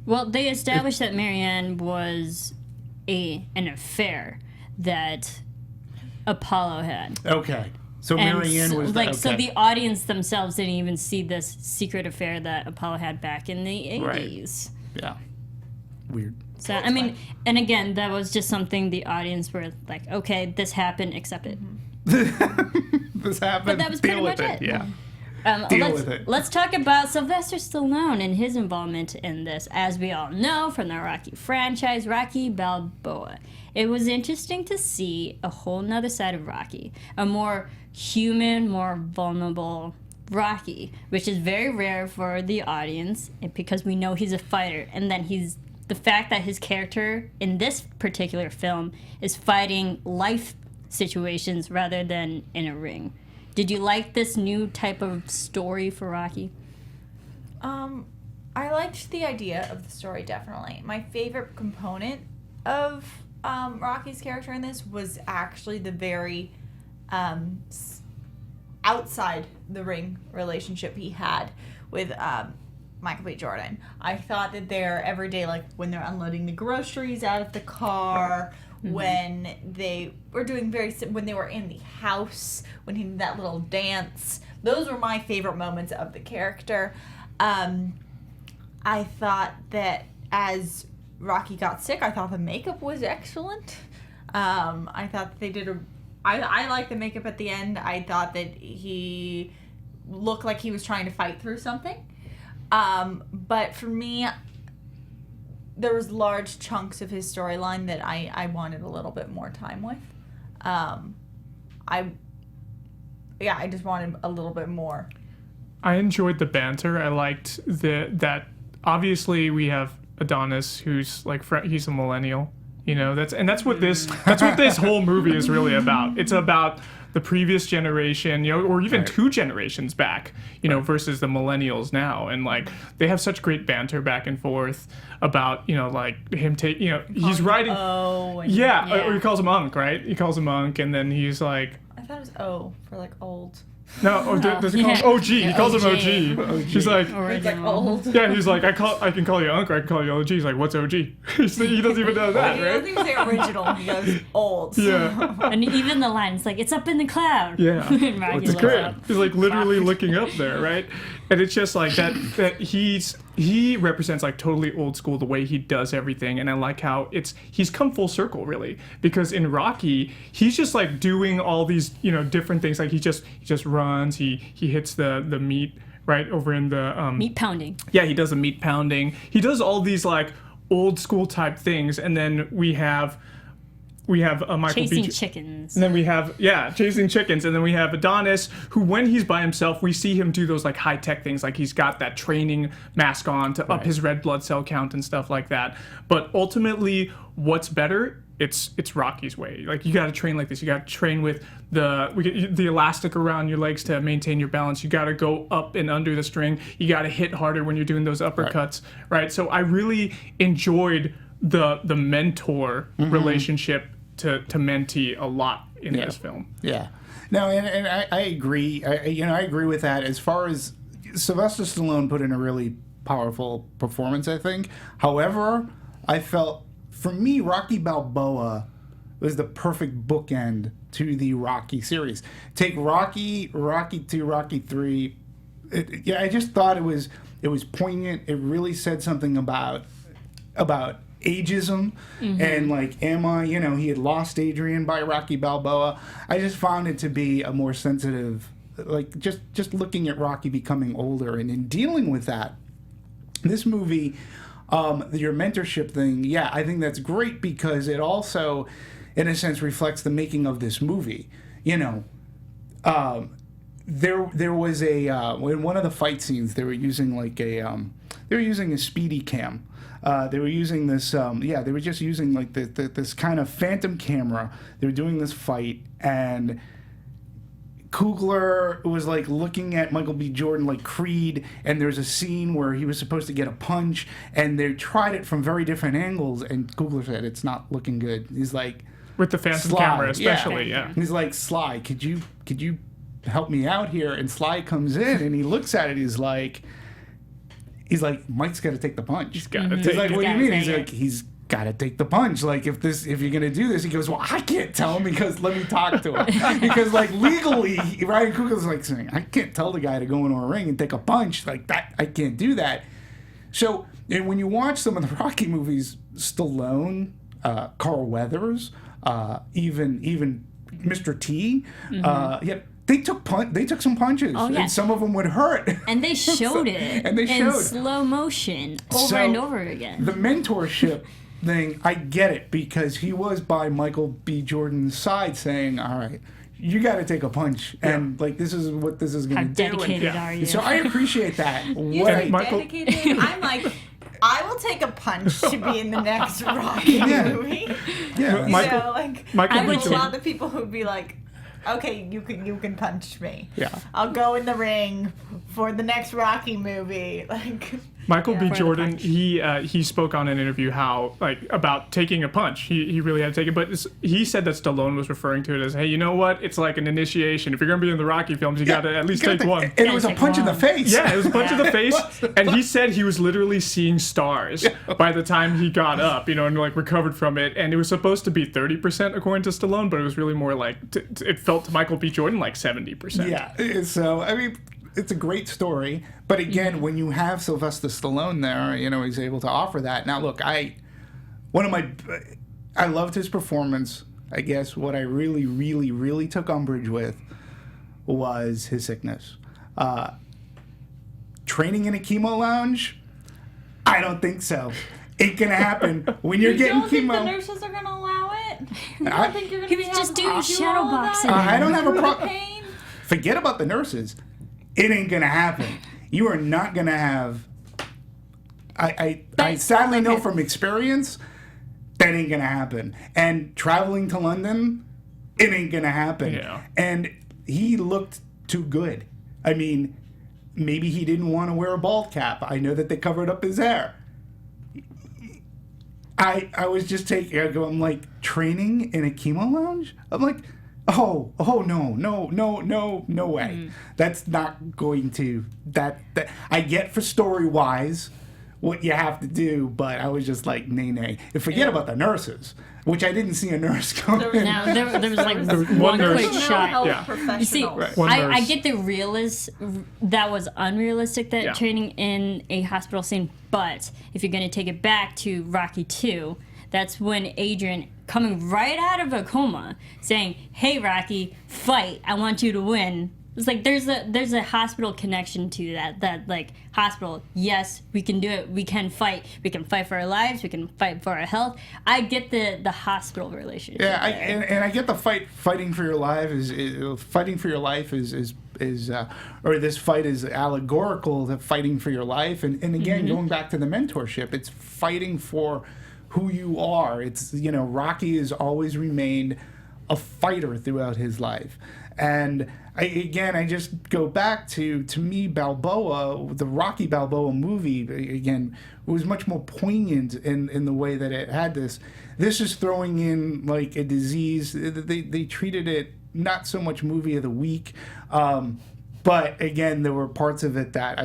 Well, they established that Marianne was an affair that Apollo had. Okay. So And Marianne was like, so okay. the audience themselves didn't even see this secret affair that Apollo had back in the 80s. Yeah. Weird. So, I mean, and again, that was just something the audience were like, okay, this happened, accept it. This happened. But that was Deal pretty with much it. Yeah. Let's, with it. let's talk about Sylvester Stallone and his involvement in this. As we all know from the Rocky franchise, Rocky Balboa. It was interesting to see a whole nother side of Rocky, a more human, more vulnerable Rocky, which is very rare for the audience because we know he's a fighter, and then the fact that his character in this particular film is fighting life situations rather than in a ring. Did you like this new type of story for Rocky? I liked the idea of the story, definitely. My favorite component of Rocky's character in this was actually the very outside the ring relationship he had with Michael B. Jordan. I thought that their everyday, like when they're unloading the groceries out of the car, when they were doing when they were in the house, when he did that little dance, those were my favorite moments of the character. I thought that as Rocky got sick, I thought the makeup was excellent. I thought that they did I liked the makeup at the end. I thought that he looked like he was trying to fight through something. But for me, there was large chunks of his storyline that I wanted a little bit more time with. I just wanted a little bit more. I enjoyed the banter. I liked that obviously we have Adonis, who's like he's a millennial, you know. That's what this whole movie is really about. It's about the previous generation, you know, or even 2 generations back, you know, versus the millennials now, and like they have such great banter back and forth about, you know, like him he's writing. Oh, or he calls him Unc, right? He calls him Unc, and then he's like, I thought it was O for like old. no, does he call him OG? He calls him OG. He's like, It's like old. yeah, he's like, I can call you Unc, or I can call you OG. He's like, what's OG? he doesn't even know that, He right? doesn't even say original. He goes old. Yeah. And even the line, it's like, it's up in the cloud. Yeah. And Rocky It's looks great. up. He's like literally looking up there, right? And it's just like that he represents like totally old school, the way he does everything. And I like how he's come full circle, really, because in Rocky, he's just like doing all these, you know, different things. Like he just runs, he hits the meat right over in the Meat pounding. yeah, he does the meat pounding. He does all these like old school type things. And then we have Michael Chasing B. chickens. And then we have, chasing chickens. And then we have Adonis, who when he's by himself, we see him do those like high tech things. Like he's got that training mask on to up his red blood cell count and stuff like that. But ultimately, what's better it's Rocky's way. Like, you got to train like this. You got to train with the elastic around your legs to maintain your balance. You got to go up and under the string. You got to hit harder when you're doing those uppercuts, right? So I really enjoyed the mentor relationship to mentee a lot in this film. Yeah. No, and I agree. I agree with that. As far as Sylvester Stallone put in a really powerful performance, I think. However, I felt, for me, Rocky Balboa was the perfect bookend to the Rocky series. Take Rocky 2, Rocky 3. I just thought it was poignant. It really said something about ageism and like, he had lost Adrian by Rocky Balboa. I just found it to be a more sensitive, like, just looking at Rocky becoming older and in dealing with that. This movie, your mentorship thing, I think that's great because it also, in a sense, reflects the making of this movie. There was in one of the fight scenes they were using a speedy cam. They were using this, they were just using like this kind of phantom camera. They were doing this fight, and Coogler was like looking at Michael B. Jordan like Creed, and there's a scene where he was supposed to get a punch, and they tried it from very different angles, and Coogler said, "It's not looking good." He's like, with the phantom Sly, camera especially, yeah. He's like, "Sly, could you help me out here?" And Sly comes in, and he looks at it, he's like, "Mike's got to take the punch." He's got to take He's like, it. "What do you mean?" He's like, "He's got to take the punch. Like, if you're gonna do this," he goes, "Well, I can't tell him because let me talk to him." Because like legally, Ryan Coogler's like saying, "I can't tell the guy to go into a ring and take a punch like that. I can't do that." So, and when you watch some of the Rocky movies, Stallone, Carl Weathers, even Mr. T, They took some punches, and some of them would hurt. And they showed it in slow motion over and over again. The mentorship thing, I get it, because he was by Michael B. Jordan's side saying, "All right, you got to take a punch," and like, this is what this is going to do. How dedicated are you? So I appreciate that. You say dedicated. I'm like, I will take a punch to be in the next Rocky movie. Yeah, Michael I know B. a lot of people who'd be like, "Okay, you can punch me. Yeah, I'll go in the ring for the next Rocky movie." Like, Michael B. Jordan, he spoke on an interview about taking a punch. He really had to take it, but he said that Stallone was referring to it as, "Hey, you know what? It's like an initiation. If you're gonna be in the Rocky films, you got to at least take one." And it was a punch in the face. Yeah, it was a punch in the face, and he said he was literally seeing stars by the time he got up, and like recovered from it. And it was supposed to be 30% according to Stallone, but it was really more like it felt to Michael B. Jordan like 70%. Yeah, so I mean, it's a great story, but again, when you have Sylvester Stallone there, he's able to offer that. Now, look, I loved his performance. I guess what I really, really, really took umbrage with was his sickness. Training in a chemo lounge? I don't think so. Ain't gonna happen when you're getting chemo. You don't think the nurses are gonna allow it? You don't think you're gonna He was just doing shadow boxing. I don't have a problem. Forget about the nurses. It ain't gonna happen. You are not gonna have. I sadly know from experience that ain't gonna happen. And traveling to London, it ain't gonna happen. Yeah. And he looked too good. I mean, maybe he didn't want to wear a bald cap. I know that they covered up his hair. I was just I'm like, training in a chemo lounge? I'm like, oh no way. That's not going to that I get for story wise what you have to do, but I was just like, nay. And forget about the nurses, which I didn't see a nurse come in. Now, there was like one one quick nurse. shot. Yeah. You see, One I nurse. get that was unrealistic, that training in a hospital scene, but if you're going to take it back to Rocky 2, that's when Adrian, coming right out of a coma, saying, "Hey Rocky, fight, I want you to win." It's like there's a hospital connection to that like, hospital, yes, we can do it, we can fight for our lives, we can fight for our health. I get the hospital relationship. Yeah, and I get the fighting for your life or this fight is allegorical to fighting for your life, and again, going back to the mentorship, it's fighting for who you are. It's, you know, Rocky has always remained a fighter throughout his life. And I just go back to me, Balboa, the Rocky Balboa movie, again, was much more poignant in the way that it had this. This is throwing in like a disease. They treated it not so much movie of the week. But again, there were parts of it that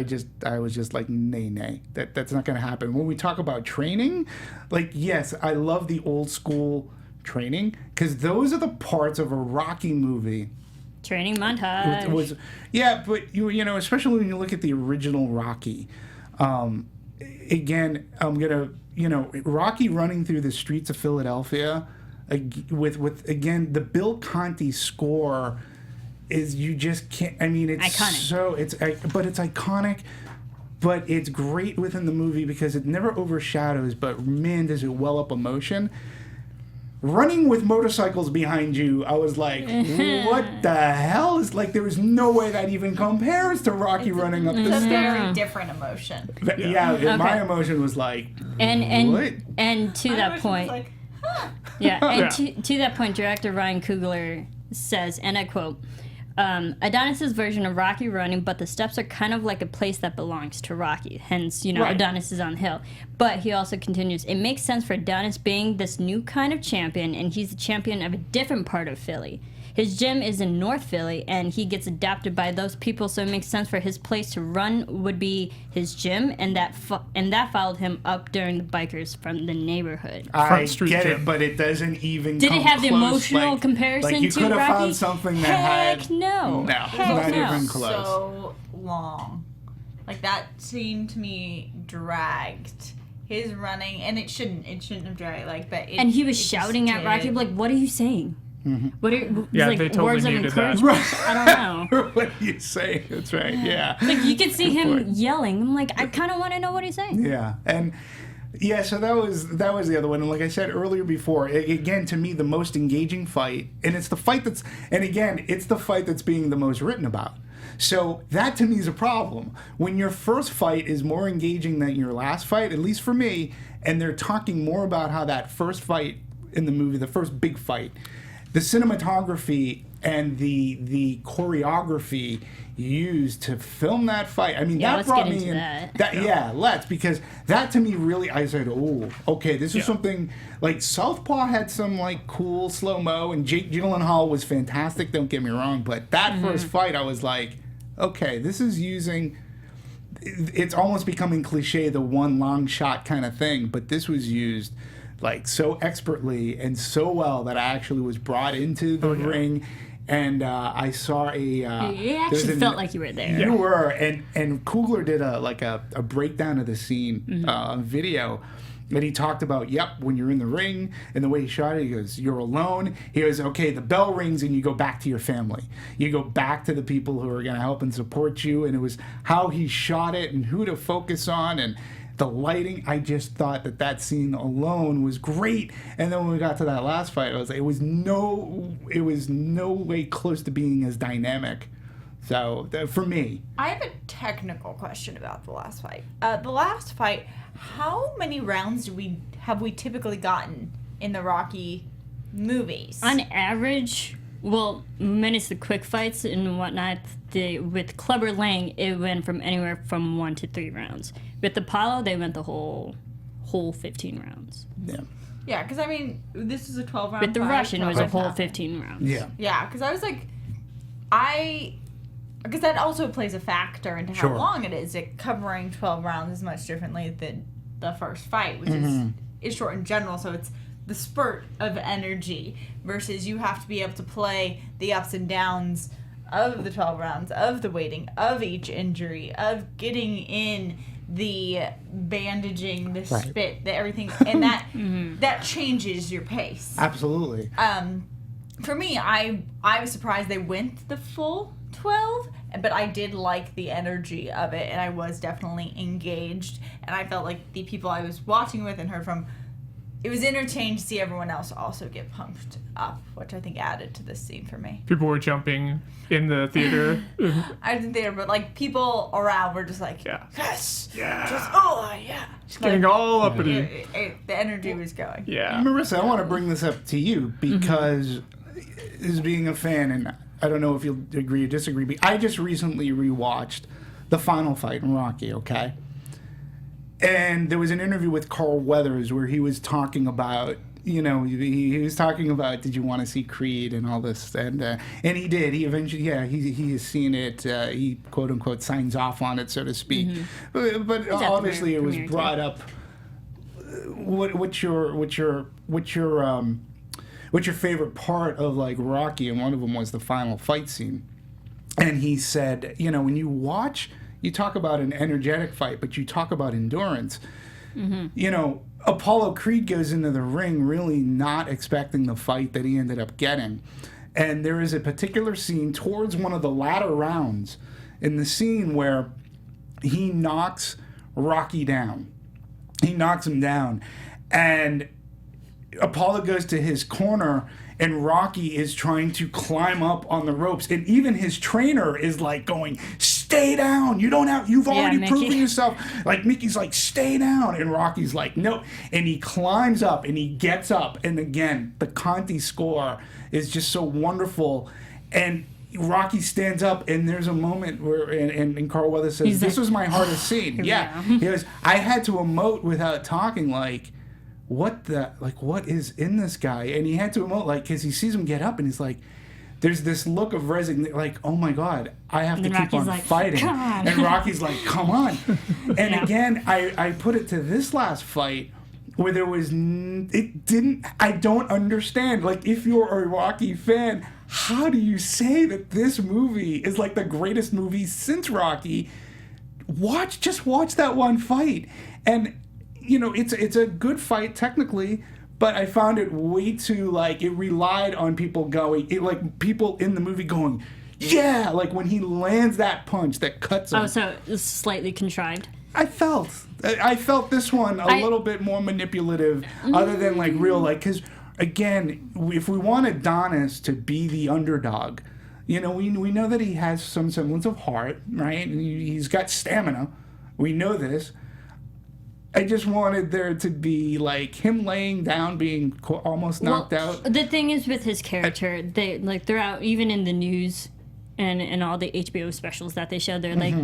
I was just like, nay, that's not going to happen. When we talk about training, like, yes, I love the old school training, because those are the parts of a Rocky movie. Training montage. But you know, especially when you look at the original Rocky. Again, I'm gonna, you know, Rocky running through the streets of Philadelphia, with again the Bill Conti score. Is you just can't. I mean, it's iconic. But it's iconic. But it's great within the movie because it never overshadows. But man, does it well up emotion. Running with motorcycles behind you, I was like, what the hell? Is like, there was no way that even compares to Rocky running up the It's a stairs. very different emotion. My emotion was like, what? And to My that emotion was point, like, huh. to that point, director Ryan Coogler says, and I quote, Adonis's version of Rocky running, but the steps are kind of like a place that belongs to Rocky. Hence, you know, Right. Adonis is on the hill. But he also continues, it makes sense for Adonis being this new kind of champion, and he's the champion of a different part of Philly. His gym is in North Philly, and he gets adopted by those people, so it makes sense for his place to run would be his gym, and that followed him up during the bikers from the neighborhood. I Front Street get Gym. it, but it doesn't even Did come it have the close. emotional comparison like you to could have Rocky? found something that Heck had... no. No, Heck not no. even close. So long. Like, that seemed to me dragged. His running, and it shouldn't have dragged. Like, but it, And he was it just shouting at Rocky, did. like, what are you saying? What are Yeah, like they totally words of muted that. encouragement? I don't know. What do you say? That's right, yeah. Like, you could see him point. yelling. I'm like, I kind of want to know what he's saying. Yeah, and yeah, so that was the other one. And like I said earlier before, again, to me, the most engaging fight, and it's the fight that's being the most written about. So that to me is a problem. When your first fight is more engaging than your last fight, at least for me, and they're talking more about how that first fight in the movie, the first big fight, the cinematography and the choreography used to film that fight. I mean, Yeah, that let's brought get me into in. that. Yeah, let's, because that to me really, I said, oh, okay, this is Yeah. something like Southpaw had some like cool slow mo, and Jake Gyllenhaal was fantastic. Don't get me wrong, but that first fight, I was like, okay, this is using. It's almost becoming cliche, the one long shot kind of thing, but this was used like so expertly and so well that I actually was brought into the ring, and I saw a. You there's actually a- felt like you were there. You were, and Coogler did a breakdown of the scene on video. And he talked about, when you're in the ring, and the way he shot it, he goes, you're alone. He goes, okay, the bell rings and you go back to your family. You go back to the people who are going to help and support you. And it was how he shot it and who to focus on and the lighting. I just thought that scene alone was great. And then when we got to that last fight, I was like, it was no way close to being as dynamic. So for me, I have a technical question about the last fight. The last fight, how many rounds have we typically gotten in the Rocky movies? On average, well, minus the quick fights and whatnot, with Clubber Lang, it went from anywhere from 1 to 3 rounds. With Apollo, they went the whole 15 rounds. yeah. Yeah, because I mean, this is a 12-round With the fight. Russian, it was a 12 whole rounds. 15 rounds. Yeah. Yeah, because I was like, because that also plays a factor into how Sure. long it is. Covering 12 rounds is much differently than the first fight, which is short in general. So it's the spurt of energy versus you have to be able to play the ups and downs of the 12 rounds, of the waiting, of each injury, of getting in the bandaging, the Right. spit, the everything, and that that changes your pace. Absolutely. For me, I was surprised they went the full 12, but I did like the energy of it, and I was definitely engaged, and I felt like the people I was watching with and heard from it was entertaining to see everyone else also get pumped up, which I think added to this scene for me. People were jumping in the theater. I was in theater, but like people around were just like, Yeah. yes, Yeah. just oh yeah, just Getting all uppity. the energy was going. Yeah. Marisa, I want to bring this up to you because, as being a fan, and I don't know if you'll agree or disagree, but I just recently rewatched the final fight in Rocky, okay? And there was an interview with Carl Weathers where he was talking about, you know, he was talking about, did you want to see Creed and all this, and he did. He eventually, he has seen it. He quote unquote signs off on it, so to speak. But obviously, it was brought up. What's your favorite part of like Rocky? And one of them was the final fight scene. And he said, you know, when you watch, you talk about an energetic fight, but you talk about endurance. You know, Apollo Creed goes into the ring really not expecting the fight that he ended up getting. And there is a particular scene towards one of the latter rounds in the scene where he knocks Rocky down. He knocks him down. And Apollo goes to his corner, and Rocky is trying to climb up on the ropes. And even his trainer is like going, stay down. You've already proven yourself. Like Mickey's like, stay down. And Rocky's like, no. And he climbs up and he gets up. And again, the Conti score is just so wonderful. And Rocky stands up, and there's a moment where, and Carl Weathers says, this was my hardest scene. Yeah. He goes, I had to emote without talking, like, what is in this guy? And he had to emote, like, because he sees him get up, and he's like, there's this look of resignation, like, oh my God, I have to keep on fighting. Come on. And Rocky's like, come on. And again, I put it to this last fight, where there was, I don't understand. Like, if you're a Rocky fan, how do you say that this movie is like the greatest movie since Rocky? Just watch that one fight. And, you know, it's a good fight technically, but I found it way too, like, it relied on people people in the movie going, yeah, like when he lands that punch that cuts him. Oh, so it's slightly contrived. I felt this one a little bit more manipulative, other than like real, like, because again, if we want Adonis to be the underdog, you know, we know that he has some semblance of heart, right? And he's got stamina. We know this. I just wanted there to be like him laying down, being almost knocked out. The thing is with his character, they like throughout, even in the news and all the HBO specials that they showed, they're like,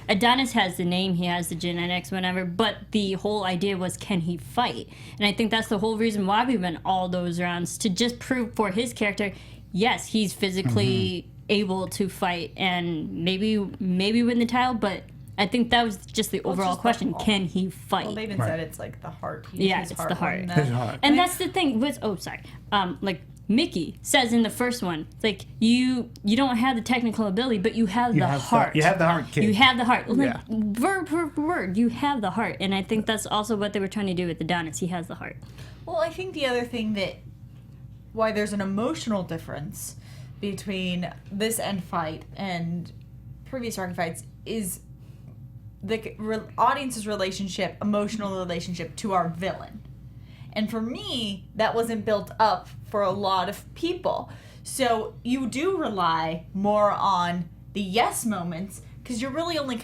Adonis has the name, he has the genetics, whatever, but the whole idea was, can he fight? And I think that's the whole reason why we went all those rounds, to just prove for his character, yes, he's physically able to fight and maybe win the title, but I think that was just the overall question. Can he fight? Well, they even said it's like the heart. It's the heart. His heart. And that's the thing with, like Mickey says in the first one, it's like, you don't have the technical ability, but you have the heart. You have the heart, kid. You have the heart. Like, word for word, you have the heart. And I think that's also what they were trying to do with Adonis. He has the heart. Well, I think the other thing why there's an emotional difference between this end fight and previous Rocky fights is the audience's emotional relationship to our villain. And for me, that wasn't built up for a lot of people. So you do rely more on the yes moments, because you're really only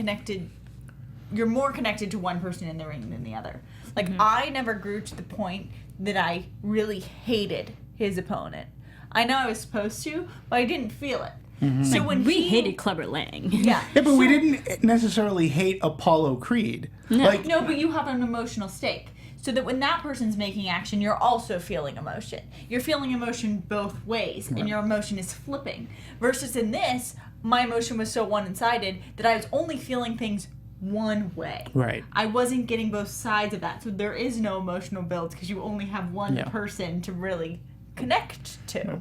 you're more connected to one person in the ring than the other. Like, I never grew to the point that I really hated his opponent. I know I was supposed to, but I didn't feel it. So like, when we hated Clubber Lang. Yeah, but we didn't necessarily hate Apollo Creed. No. No, but you have an emotional stake. So that when that person's making action, you're also feeling emotion. You're feeling emotion both ways, and your emotion is flipping. Versus in this, my emotion was so one-sided that I was only feeling things one way. Right. I wasn't getting both sides of that. So there is no emotional build, because you only have one person to really connect to.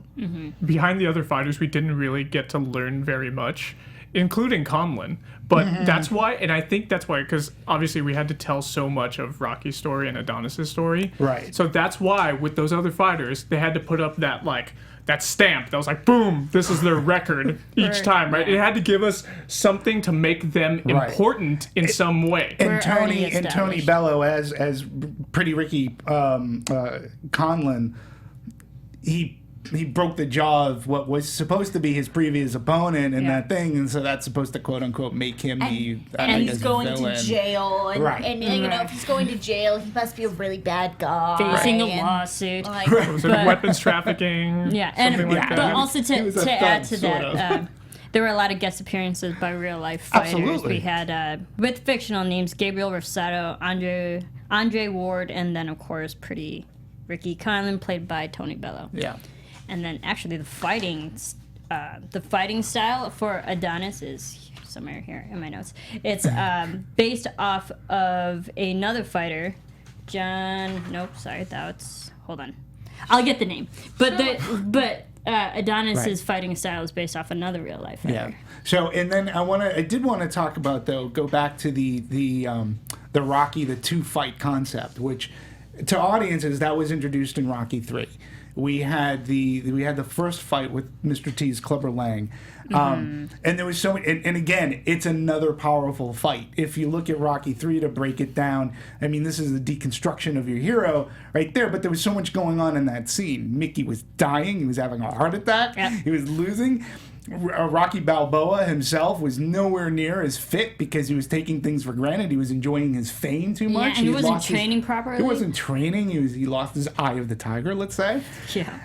Behind the other fighters, we didn't really get to learn very much. including Conlon. But that's why, and I think that's why, because obviously we had to tell so much of Rocky's story and Adonis's story. Right. So that's why with those other fighters, they had to put up that stamp that was like, boom, this is their record each time, right? It had to give us something to make them important in some way. And Tony Bellew as Pretty Ricky Conlon, he broke the jaw of what was supposed to be his previous opponent in that thing, and so that's supposed to quote unquote make him and he's going to jail, and you know, if he's going to jail, he must be a really bad guy, facing a lawsuit, like, Was it weapons trafficking? Yeah, and something like that. but also to add to sort that. There were a lot of guest appearances by real life fighters. Absolutely. We had with fictional names Gabriel Rosado, Andre Ward, and then of course Pretty Ricky Conlon, played by Tony Bellew. Yeah. And then actually the fighting style for Adonis is somewhere here in my notes. It's based off of another fighter, hold on, I'll get the name. But Adonis's fighting style is based off another real life fighter. Yeah. So, and then I did want to talk about, though, go back to the Rocky, the 2-fight concept, which to audiences that was introduced in Rocky 3. We had the first fight with Mr. T's Clubber Lang, and there was so many, and again, it's another powerful fight. If you look at Rocky 3 to break it down, I mean, this is the deconstruction of your hero right there. But there was so much going on in that scene. Mickey was dying. He was having a heart attack. Yep. He was losing. Rocky Balboa himself was nowhere near as fit because he was taking things for granted. He was enjoying his fame too much. Yeah, and he wasn't training properly. He wasn't training. He lost his eye of the tiger, let's say. Yeah.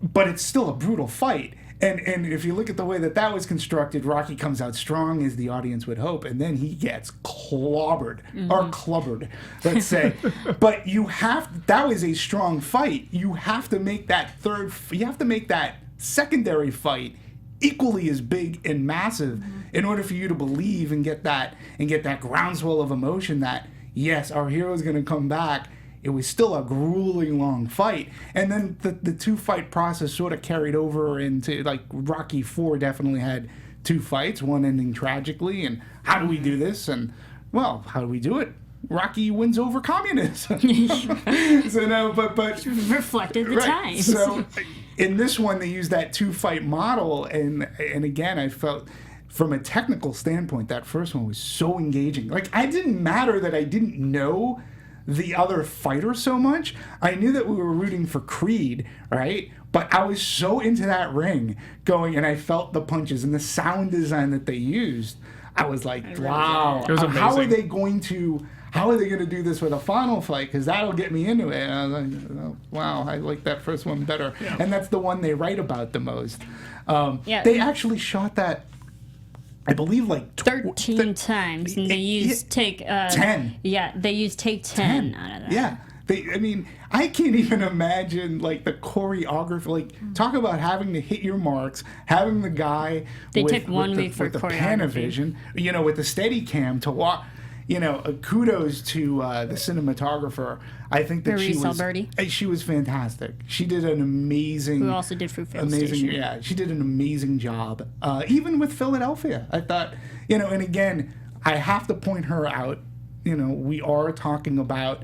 But it's still a brutal fight. And if you look at the way that was constructed, Rocky comes out strong as the audience would hope, and then he gets clobbered or clubbered, let's say. But that was a strong fight. You have to make that secondary fight equally as big and massive in order for you to believe and get that groundswell of emotion that yes, our hero is going to come back. It was still a grueling long fight, and then the 2-fight process sort of carried over into, like, Rocky 4 definitely had 2 fights, one ending tragically. And how do we do this? And well, how do we do it? Rocky wins over communism. So no, but reflected the times. So in this one, they used that 2-fight model, and again, I felt from a technical standpoint, that first one was so engaging. Like, I didn't matter that I didn't know the other fighter so much. I knew that we were rooting for Creed, right? But I was so into that ring going, and I felt the punches and the sound design that they used. I was like, wow, it was amazing. how are they going to do this with a final fight? Because that'll get me into it. And I was like, oh, wow, I like that first one better. Yeah. And that's the one they write about the most. They actually shot that, I believe, like 13 times, and they used take 10. Yeah, they used take 10 out of that. Yeah, I can't even imagine, like, the choreography. Like, talk about having to hit your marks, having the guy. They took 1 week for the choreography. Panavision, with the Steadicam to walk. Kudos to the cinematographer. I think that she was fantastic. She did an amazing. Who also did Fruitvale Station. Yeah, she did an amazing job. Even with Philadelphia, I thought, and again, I have to point her out. We are talking about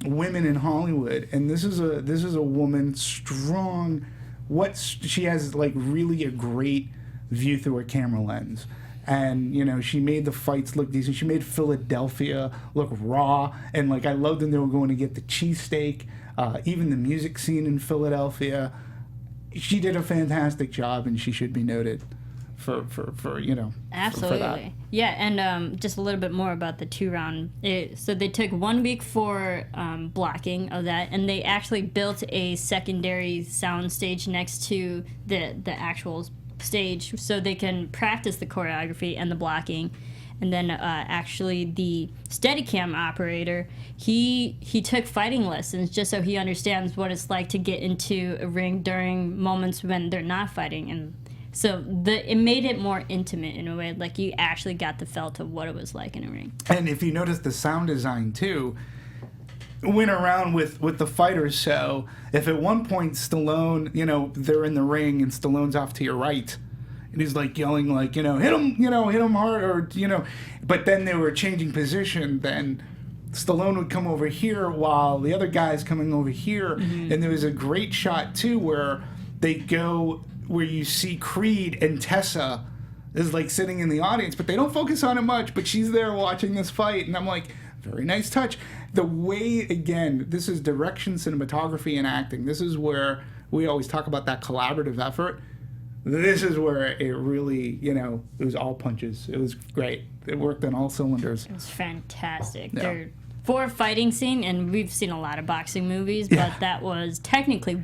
women in Hollywood, and this is a woman strong. She has, like, really a great view through a camera lens. And, she made the fights look decent. She made Philadelphia look raw. And, like, I loved when they were going to get the cheesesteak. Even the music scene in Philadelphia. She did a fantastic job, and she should be noted for Absolutely. For that. Yeah, and just a little bit more about the 2-round. So they took 1 week for blocking of that, and they actually built a secondary sound stage next to the actual stage so they can practice the choreography and the blocking. And then actually the Steadicam operator, he took fighting lessons just so he understands what it's like to get into a ring during moments when they're not fighting. And so it made it more intimate in a way, like you actually got the felt of what it was like in a ring. And if you notice the sound design too, went around with the fighters. So if at one point Stallone, they're in the ring and Stallone's off to your right, And he's like yelling like, hit him hard, or, but then they were changing position. Then Stallone would come over here while the other guy's coming over here. And there was a great shot too where where you see Creed and Tessa is like sitting in the audience, but they don't focus on it much, but she's there watching this fight. And I'm like, very nice touch. The way, again, this is direction, cinematography, and acting. This is where we always talk about that collaborative effort. This is where it really, it was all punches. It was great. It worked on all cylinders. It was fantastic. Yeah. For a fighting scene, and we've seen a lot of boxing movies, but that was technically,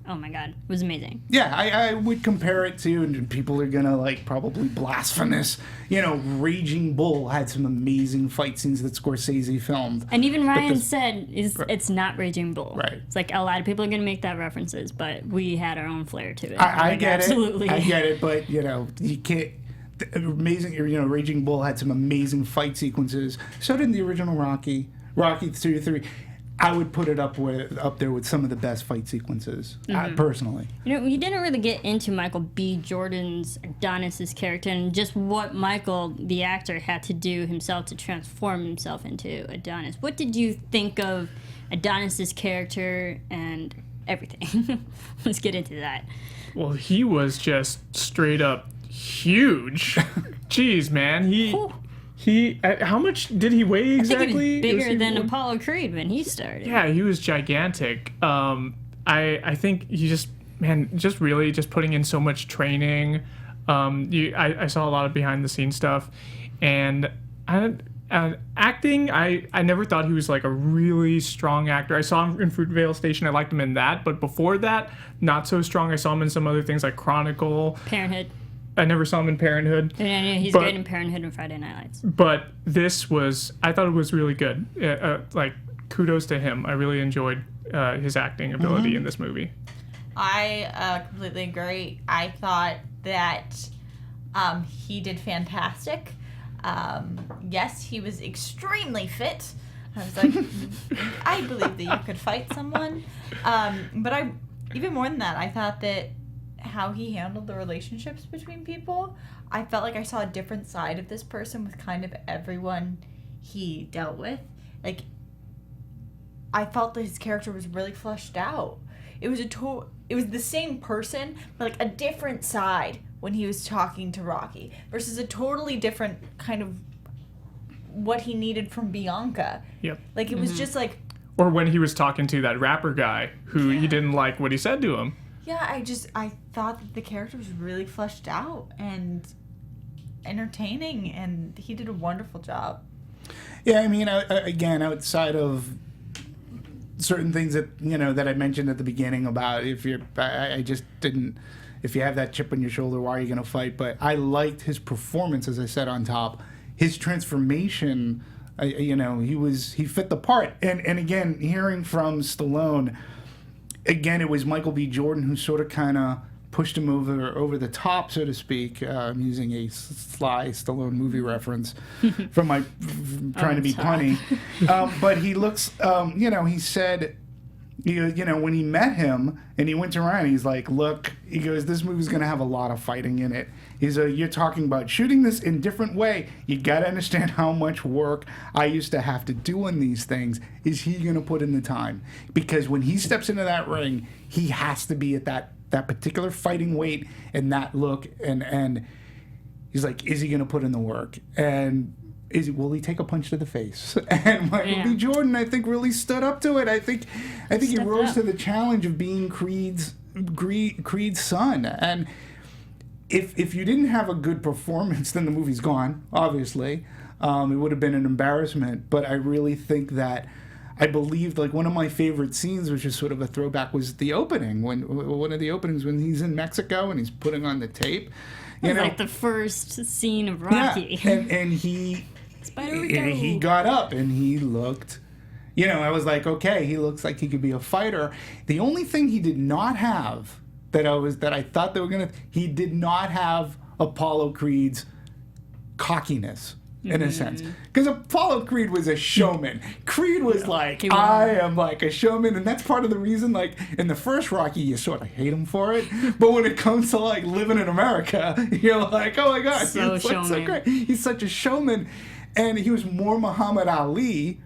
oh my God, it was amazing. Yeah, I would compare it to, and people are going to like probably blasphemous, Raging Bull had some amazing fight scenes that Scorsese filmed. And even Ryan said it's not Raging Bull. Right. It's like a lot of people are going to make that references, but we had our own flair to it. I get absolutely. it. I get it, but, you can't. Amazing, Raging Bull had some amazing fight sequences. So did the original Rocky 2, 3. I would put it up there with some of the best fight sequences, personally. You didn't really get into Michael B. Jordan's Adonis's character and just what Michael, the actor, had to do himself to transform himself into Adonis. What did you think of Adonis's character and everything? Let's get into that. Well, he was just straight up huge. Jeez, man. He how much did he weigh exactly? I think he was bigger than Apollo Creed when he started. Yeah, he was gigantic. I think he just really putting in so much training. I saw a lot of behind the scenes stuff, and acting. I never thought he was like a really strong actor. I saw him in Fruitvale Station. I liked him in that, but before that, not so strong. I saw him in some other things like Chronicle, Parenthood. I never saw him in Parenthood. Yeah, he's great in Parenthood and Friday Night Lights. But I thought it was really good. Kudos to him. I really enjoyed his acting ability in this movie. I completely agree. I thought that he did fantastic. Yes, he was extremely fit. I was like, I believe that you could fight someone. But even more than that, I thought that how he handled the relationships between people, I felt like I saw a different side of this person with kind of everyone he dealt with. Like, I felt that his character was really fleshed out. It was the same person, but like a different side when he was talking to Rocky versus a totally different kind of what he needed from Bianca. Yep. Like, it was just like... Or when he was talking to that rapper guy who he didn't like what he said to him. Yeah, I thought that the character was really fleshed out and entertaining, and he did a wonderful job. Yeah, I mean, again, outside of certain things that that I mentioned at the beginning about if you have that chip on your shoulder, why are you going to fight? But I liked his performance, as I said on top, his transformation. He fit the part, and again, hearing from Stallone. Again, it was Michael B. Jordan who sort of kind of pushed him over the top, so to speak. I'm using a sly Stallone movie reference from trying to be punny. But he looks, he said, when he met him and he went to Ryan, he's like, look, he goes, this movie's going to have a lot of fighting in it. He's you're talking about shooting this in a different way. You got to understand how much work I used to have to do on these things. Is he going to put in the time? Because when he steps into that ring, he has to be at that particular fighting weight and that look. And he's like, is he going to put in the work? And will he take a punch to the face? And Michael B. Jordan, I think, really stood up to it. I think he rose to the challenge of being Creed's son. And if you didn't have a good performance, then the movie's gone, obviously. It would have been an embarrassment. But I really think that I believed, like, one of my favorite scenes, which is sort of a throwback, was the opening. One of the openings when he's in Mexico and he's putting on the tape. It was like the first scene of Rocky. Yeah, and he got up and he looked, I was like, okay, he looks like he could be a fighter. The only thing he did not have that I thought they were he did not have Apollo Creed's cockiness. in a sense. Because Apollo Creed was a showman. Creed was like, He was. I am like a showman, and that's part of the reason, like, in the first Rocky, you sort of hate him for it. But when it comes to, like, living in America, you're like, oh my God, So he's like, so showman. great. He's such a showman. And he was more Muhammad Ali,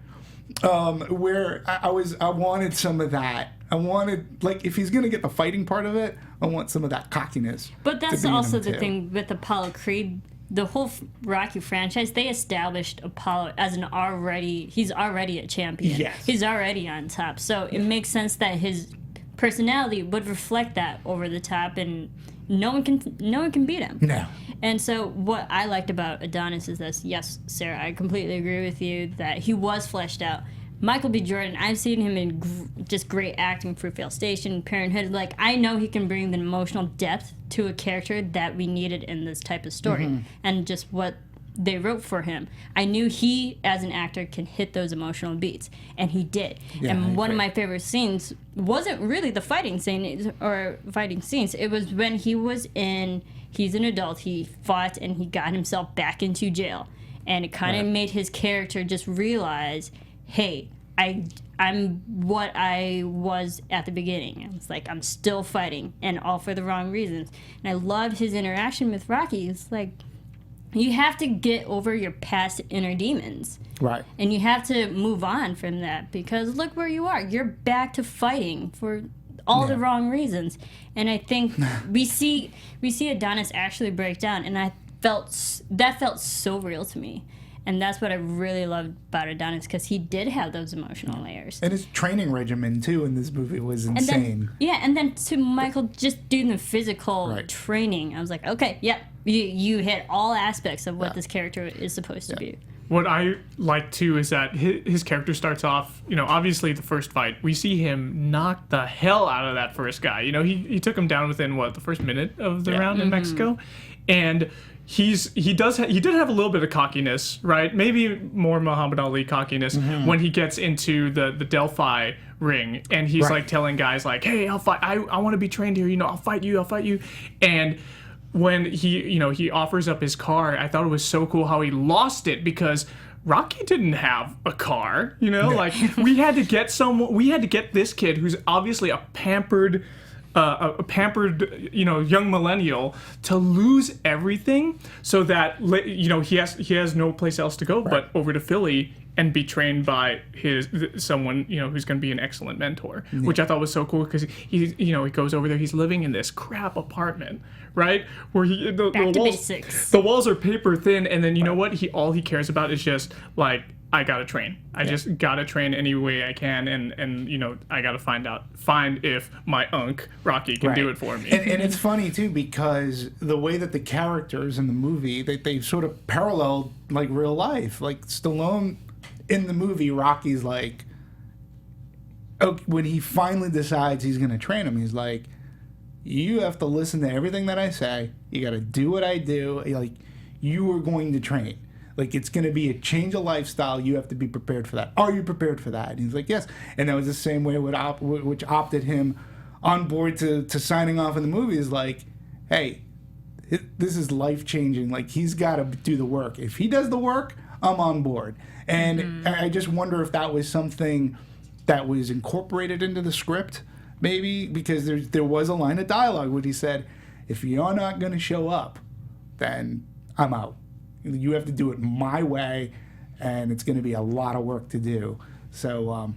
where I wanted some of that. I wanted, like, if he's going to get the fighting part of it, I want some of that cockiness. But that's to be in also him, the too. thing with Apollo Creed. The whole Rocky franchise, they established Apollo as he's already a champion. Yes. He's already on top. So it makes sense that his personality would reflect that over the top, and no one can beat him. No. And so what I liked about Adonis is this. Yes, Sarah, I completely agree with you that he was fleshed out. Michael B. Jordan, I've seen him in just great acting, Fruitvale Station, Parenthood. Like, I know he can bring the emotional depth to a character that we needed in this type of story, and just what they wrote for him. I knew he, as an actor, can hit those emotional beats, and he did. Yeah, and I one of agree. my favorite scenes wasn't really the fighting scene or fighting scenes. It was when he's an adult, he fought, and he got himself back into jail. And it kind of made his character just realize, hey, I'm what I was at the beginning. It's like, I'm still fighting, and all for the wrong reasons. And I loved his interaction with Rocky. It's like, you have to get over your past inner demons. Right. And you have to move on from that, because look where you are. You're back to fighting for all the wrong reasons. And I think we see Adonis actually break down, and that felt so real to me. And that's what I really loved about Adonis, because he did have those emotional layers. And his training regimen, too, in this movie was And insane. and then to Michael just doing the physical Right. training, I was like, okay, yep, you hit all aspects of what this character is supposed to be. What I like too is that his character starts off, obviously the first fight, we see him knock the hell out of that first guy. He took him down within the first minute of the round in Mexico, and he did have a little bit of cockiness, right? Maybe more Muhammad Ali cockiness when he gets into the Delphi ring, and he's like telling guys like, hey, I'll fight, I want to be trained here, I'll fight you, and when he offers up his car, I thought it was so cool how he lost it, because Rocky didn't have a car, like we had to get this kid who's obviously a pampered young millennial to lose everything, so that he has no place else to go but over to Philly and be trained by someone who's going to be an excellent mentor, which I thought was so cool, because he goes over there, he's living in this crap apartment, right, where Back to basics. the walls are paper thin, and then what all he cares about is just like, I gotta train. I just gotta train any way I can, and I gotta find if my unk Rocky can do it for me. And it's funny too, because the way that the characters in the movie, they sort of paralleled like real life. Like Stallone in the movie, Rocky's like, when he finally decides he's gonna train him, he's like, you have to listen to everything that I say. You gotta do what I do. Like, you are going to train. Like, it's going to be a change of lifestyle. You have to be prepared for that. Are you prepared for that? And he's like, yes. And that was the same way which opted him on board to signing off in the movie, is like, hey, this is life-changing. Like, he's got to do the work. If he does the work, I'm on board. And I just wonder if that was something that was incorporated into the script, maybe, because there was a line of dialogue where he said, if you're not going to show up, then I'm out. You have to do it my way, and it's going to be a lot of work to do. So,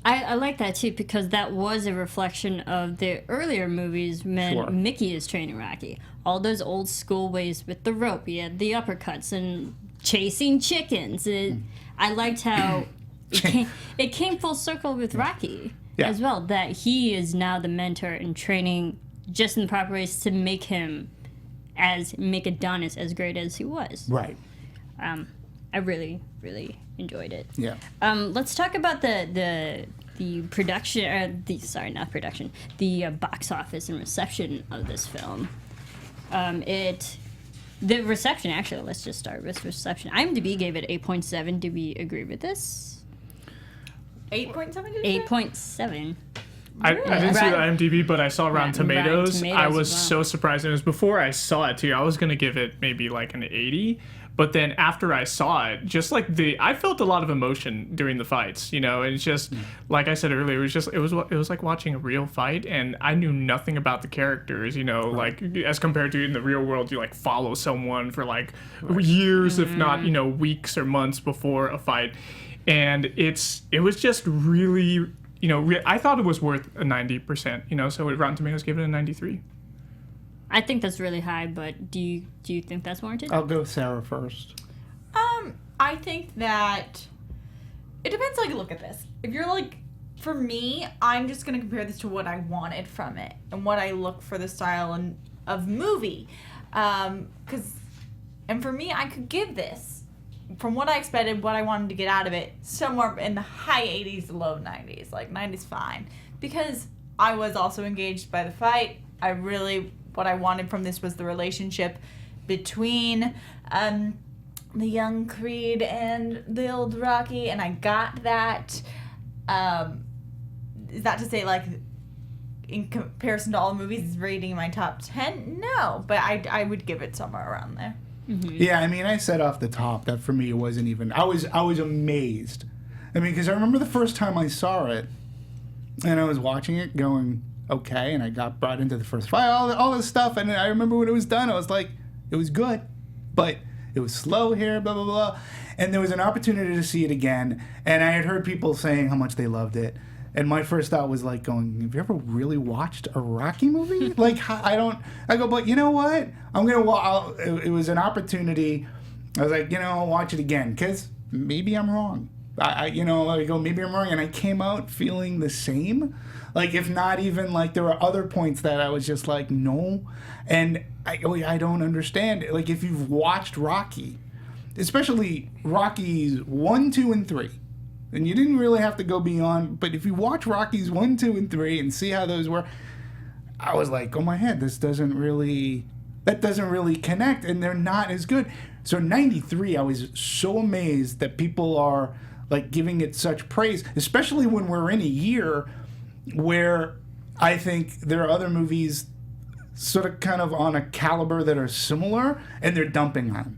I like that too, because that was a reflection of the earlier movies when Mickey is training Rocky. All those old school ways with the rope, he had the uppercuts and chasing chickens. I liked how it came full circle with Rocky as well, that he is now the mentor and training just in the proper ways to make Adonis as great as he was. Right. I really, really enjoyed it. Yeah. Let's talk about the production, the box office and reception of this film. The reception, actually, let's just start with reception. IMDb gave it 8.7. Do we agree with this? 8.7? 8.7. I didn't see the IMDb, but I saw Rotten Tomatoes. I was so surprised. It was before I saw it, too. I was going to give it maybe like an 80. But then after I saw it, just like I felt a lot of emotion during the fights, and it's just like I said earlier, it was like watching a real fight, and I knew nothing about the characters, like as compared to in the real world, you like follow someone for like years, if not weeks or months before a fight, and it was just really, I thought it was worth a 90%, so Rotten Tomatoes gave it a 93. I think that's really high, but do you think that's warranted? I'll go Sarah first. I think that it depends how you look at this. If you're like, for me, I'm just gonna compare this to what I wanted from it and what I look for the style of movie, and for me, I could give this, from what I expected, what I wanted to get out of it, somewhere in the high 80s to low 90s. Like 90s fine, because I was also engaged by the fight. What I wanted from this was the relationship between the young Creed and the old Rocky, and I got that. Is that to say, like, in comparison to all the movies, it's rating my top 10? No, but I would give it somewhere around there. Mm-hmm. Yeah, I mean, I said off the top that for me it wasn't even. I was amazed. I mean, because I remember the first time I saw it, and I was watching it going, okay, and I got brought into the first fight, all this stuff, and I remember when it was done, I was like, it was good, but it was slow here, blah, blah, blah, and there was an opportunity to see it again, and I had heard people saying how much they loved it, and my first thought was like going, have you ever really watched a Rocky movie? Like, I go, but you know what, it was an opportunity. I was like, I'll watch it again, because maybe I'm wrong. I go, maybe I'm wrong, and I came out feeling the same. Like, if not even, like, there were other points that I was just like, no. And I don't understand. Like, if you've watched Rocky, especially Rockies 1, 2, and 3, and you didn't really have to go beyond, but if you watch Rockies 1, 2, and 3 and see how those were, I was like, oh my head, that doesn't really connect, and they're not as good. So 93, I was so amazed that people are, like, giving it such praise, especially when we're in a year where I think there are other movies sort of kind of on a caliber that are similar, and they're dumping on.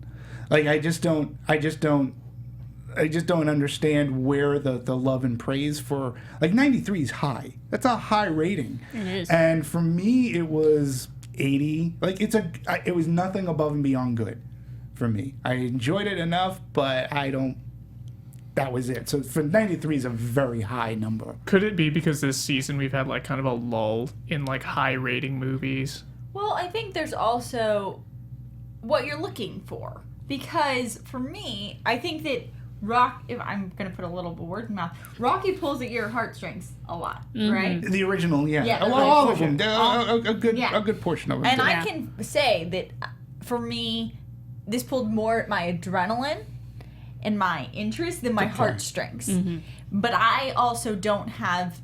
Like, I just don't understand where the love and praise for, like, 93 is high. That's a high rating. It is. And for me, it was 80. Like, it was nothing above and beyond good for me. I enjoyed it enough, but that was it. So for 93 is a very high number. Could it be because this season we've had like kind of a lull in like high rating movies? Well, I think there's also what you're looking for. Because for me, I think that if I'm going to put a little word in my mouth, Rocky pulls at your heartstrings a lot, right? The original, yeah. Yeah, well, all of them. A good portion of them. And too. I can say that for me, this pulled more at my adrenaline and my interest than my heartstrings. Mm-hmm. But I also don't have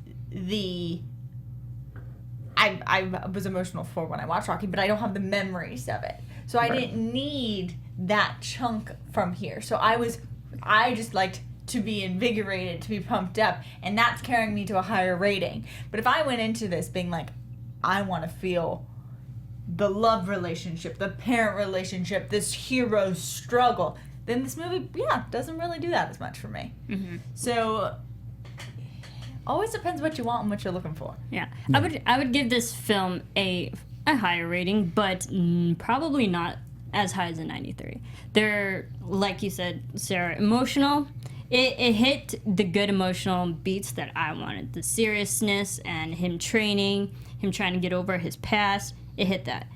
I was emotional for when I watched Rocky, but I don't have the memories of it. So I didn't need that chunk from here. So I just liked to be invigorated, to be pumped up, and that's carrying me to a higher rating. But if I went into this being like, I want to feel the love relationship, the parent relationship, this hero struggle, then this movie, doesn't really do that as much for me. Mm-hmm. So, always depends what you want and what you're looking for. Yeah. I would give this film a higher rating, but probably not as high as a 93. They're, like you said, Sarah, emotional. It hit the good emotional beats that I wanted. The seriousness and him training, him trying to get over his past, it hit that.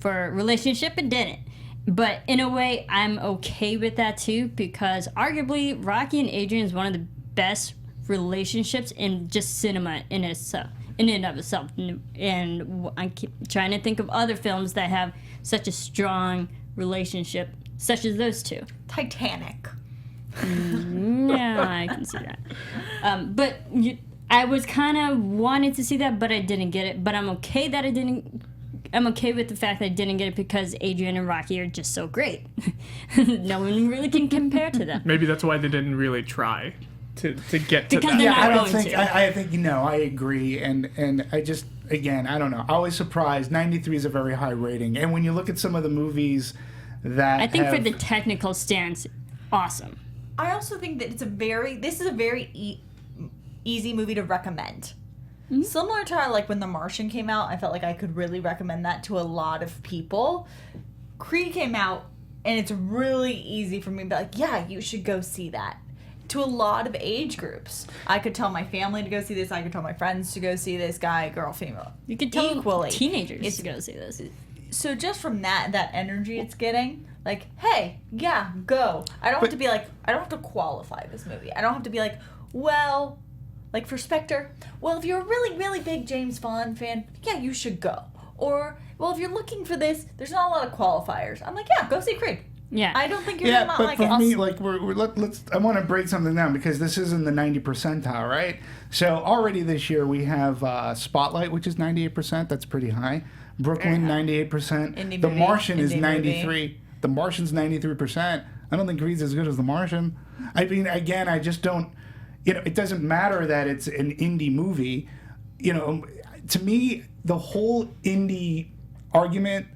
For relationship, it didn't. But in a way, I'm okay with that too, because arguably Rocky and Adrian is one of the best relationships in just cinema in and of itself. And I keep trying to think of other films that have such a strong relationship, such as those two. Titanic. Yeah, I can see that. But I was kind of wanting to see that, but I didn't get it. But I'm okay that I didn't. I'm okay with the fact that I didn't get it because Adrian and Rocky are just so great. No one really can compare to them. Maybe that's why they didn't really try to get to Because that. they're not I don't going think. to. I think I agree, and I just, again, I don't know. I was surprised. 93 is a very high rating, and when you look at some of the movies that I think for the technical stance, awesome. I also think that this is a very easy movie to recommend. Mm-hmm. Similar to how, like, when The Martian came out, I felt like I could really recommend that to a lot of people. Creed came out, and it's really easy for me to be like, yeah, you should go see that. To a lot of age groups. I could tell my family to go see this. I could tell my friends to go see this. Guy, girl, female. You could tell equally. Teenagers to go see this. So just from that energy it's getting, like, hey, yeah, go. I don't have to be like, I don't have to qualify this movie. I don't have to be like, well, like for Spectre, well, if you're a really, really big James Bond fan, yeah, you should go. Or, well, if you're looking for this, there's not a lot of qualifiers. I'm like, yeah, go see Creed. Yeah, I don't think you're gonna not like it. Yeah, but for me, like, let's. I want to break something down because this is in the 90 percentile, right? So already this year we have Spotlight, which is 98%. That's pretty high. Brooklyn, 98%. The Martian is 93. The Martian's 93%. I don't think Creed's as good as The Martian. I mean, again, I just don't. It doesn't matter that it's an indie movie. To me, the whole indie argument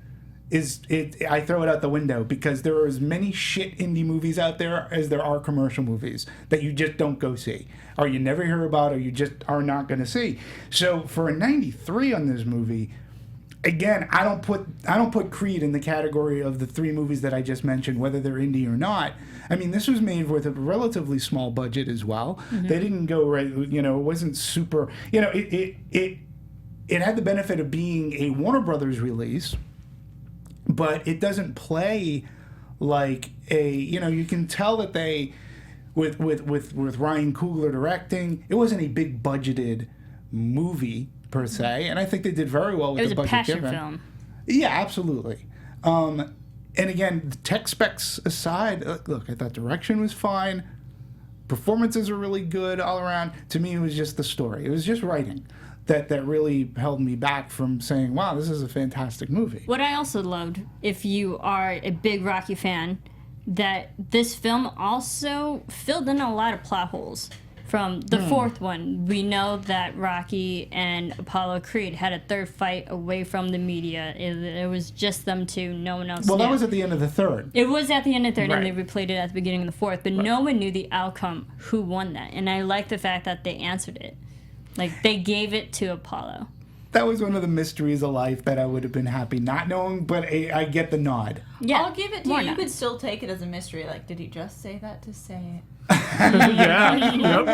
I throw it out the window because there are as many shit indie movies out there as there are commercial movies that you just don't go see, or you never hear about, or you just are not going to see. So for a 93 on this movie, again, I don't put Creed in the category of the three movies that I just mentioned, whether they're indie or not. I mean, this was made with a relatively small budget as well. Mm-hmm. They didn't go right, it wasn't super. It had the benefit of being a Warner Brothers release. But it doesn't play like you can tell that they, with Ryan Coogler directing, it wasn't a big budgeted movie per se, and I think they did very well with the budget. It was a passion film. Yeah, absolutely. And again, the tech specs aside, look, I thought direction was fine, performances were really good all around. To me, it was just the story. It was just writing that really held me back from saying, wow, this is a fantastic movie. What I also loved, if you are a big Rocky fan, that this film also filled in a lot of plot holes. From the fourth one, we know that Rocky and Apollo Creed had a third fight away from the media. It was just them two, no one else knew. That was at the end of the third. It was at the end of the third, right. And they replayed it at the beginning of the fourth, but no one knew the outcome, who won that. And I like the fact that they answered it. Like, they gave it to Apollo. That was one of the mysteries of life that I would have been happy not knowing, but I get the nod. Yeah, I'll give it to you. You could still take it as a mystery. Like, did he just say that to say it? Yeah, yep.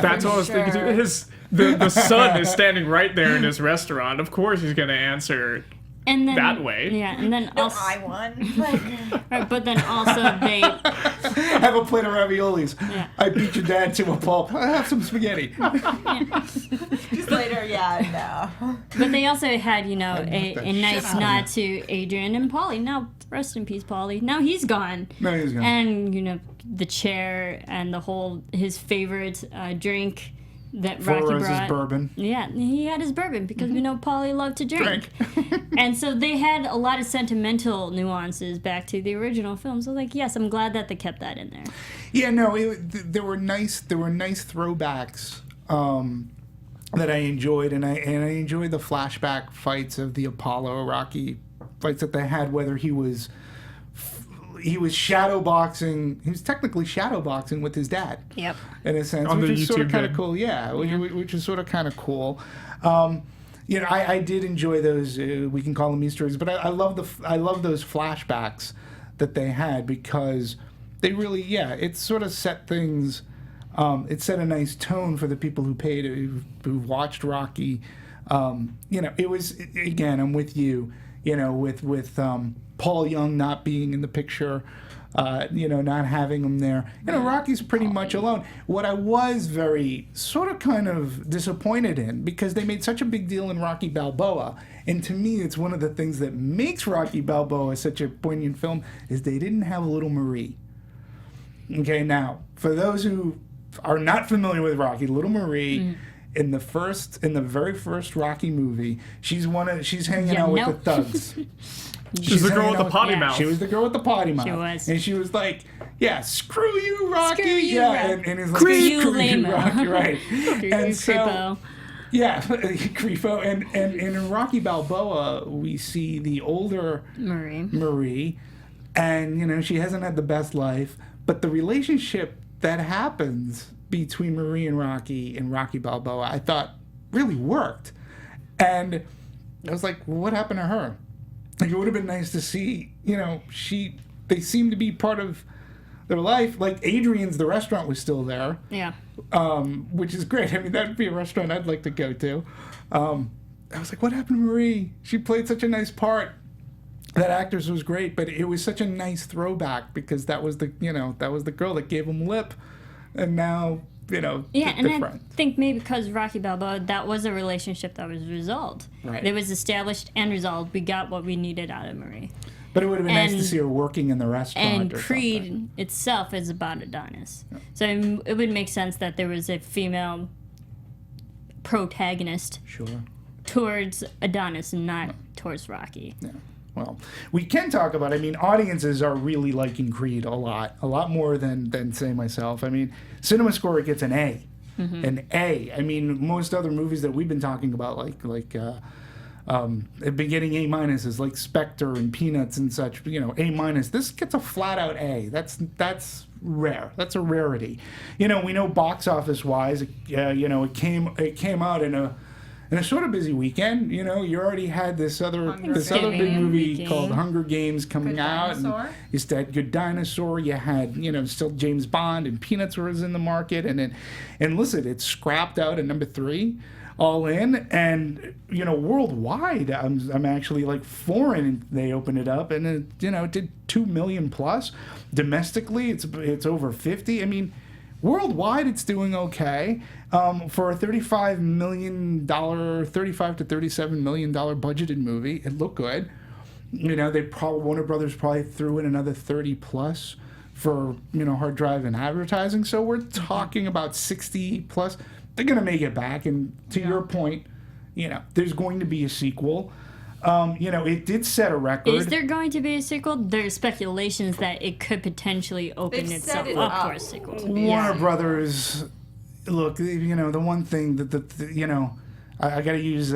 That's what I was thinking too. The son is standing right there in his restaurant. Of course he's going to answer that way. Yeah, and then also... I won. Right, but then also they... Have a plate of raviolis. Yeah. I beat your dad to a pulp. I have some spaghetti. Just later, no. But they also had, a nice nod to Adrian and Paulie. Now, rest in peace, Paulie. Now he's gone. And, the chair and his favorite drink that Rocky brought. His bourbon. Yeah, he had his bourbon because we know Paulie loved to drink. And so they had a lot of sentimental nuances back to the original film. So, yes, I'm glad that they kept that in there. Yeah, no, there were nice throwbacks that I enjoyed, and I enjoyed the flashback fights of the Apollo Rocky fights that they had, whether he was shadow boxing. He was technically shadow boxing with his dad. Yep. In a sense, on which the is YouTube sort of kind of game. cool. Yeah, which is sort of kind of cool. I did enjoy those. We can call them Easter eggs, but I love those flashbacks that they had because they really, it sort of set things. It set a nice tone for the people who watched Rocky. It was, again, I'm with you. With Paul Young not being in the picture, not having him there. Rocky's pretty much alone. What I was very sort of kind of disappointed in, because they made such a big deal in Rocky Balboa, and to me it's one of the things that makes Rocky Balboa such a poignant film, is they didn't have Little Marie. Okay, now, for those who are not familiar with Rocky, Little Marie... In the very first Rocky movie, she's hanging out with the thugs. She's the girl with the potty mouth. She was the girl with the potty mouth. She was. And she was like, yeah, screw you, Rocky. Screw you, Rocky. And he's like, Screw you, Rocky, lame-o. right. And so, creepo. Yeah, creepo. And in Rocky Balboa, we see the older Marie and, you know, she hasn't had the best life, but the relationship that happens between Marie and Rocky Balboa, I thought really worked. And I was like, well, what happened to her? Like, it would have been nice to see, you know, they seem to be part of their life. Like, Adrian's, the restaurant was still there. Yeah. Which is great. I mean, that would be a restaurant I'd like to go to. I was like, what happened to Marie? She played such a nice part. That actress was great, but it was such a nice throwback because that was the girl that gave him lip, and now, you know, yeah, and I friend. think maybe because Rocky Balboa, that was a relationship that was resolved. Right. It was established and resolved. We got what we needed out of Marie. But it would have been nice to see her working in the restaurant. And or Creed something. itself is about Adonis, so it would make sense that there was a female protagonist Sure. towards Adonis and not towards Rocky. Yeah. Well, we can talk about, I mean, audiences are really liking Creed a lot more than say myself. I mean, Cinema Score gets an A. Mm-hmm. An A. I mean, most other movies that we've been talking about, have been getting A-minuses, like Spectre and Peanuts and such, you know, A-. This gets a flat-out A. That's rare. That's a rarity. You know, we know box office-wise, you know, it came out in a sort of busy weekend. You know, you already had this other big movie weekend. called Hunger Games coming Good out. Dinosaur. And you still had Good Dinosaur. You had, you know, still James Bond and Peanuts was in the market. And listen, it scrapped out at number 3, all in. And, you know, worldwide, I'm actually like foreign. They opened it up and it, you know, it did 2 million plus. Domestically, it's over 50. I mean, worldwide, it's doing okay. For a $35 to $37 million budgeted movie, it looked good. You know, Warner Brothers probably threw in another 30 plus for, you know, hard drive and advertising. So we're talking about 60 plus. They're gonna make it back. And to your point, you know, there's going to be a sequel. You know, it did set a record. Is there going to be a sequel? There's speculations that it could potentially open They've itself set it up up for a sequel. Warner Brothers, look, you know, the one thing that you know, I got to use,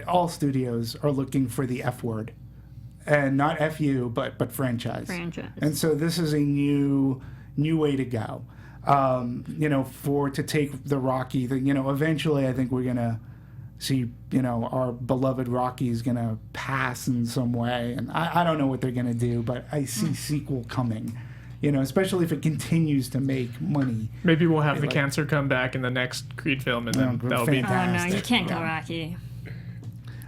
all studios are looking for the F word. And not FU, but franchise. And so this is a new way to go. You know, to take the Rocky, you know, eventually I think we're going to see, you know, our beloved Rocky is going to pass in some way. And I don't know what they're going to do, but I see sequel coming. You know, especially if it continues to make money. Maybe we'll have the cancer come back in the next Creed film, and then that'll be. Oh no, you can't go Rocky.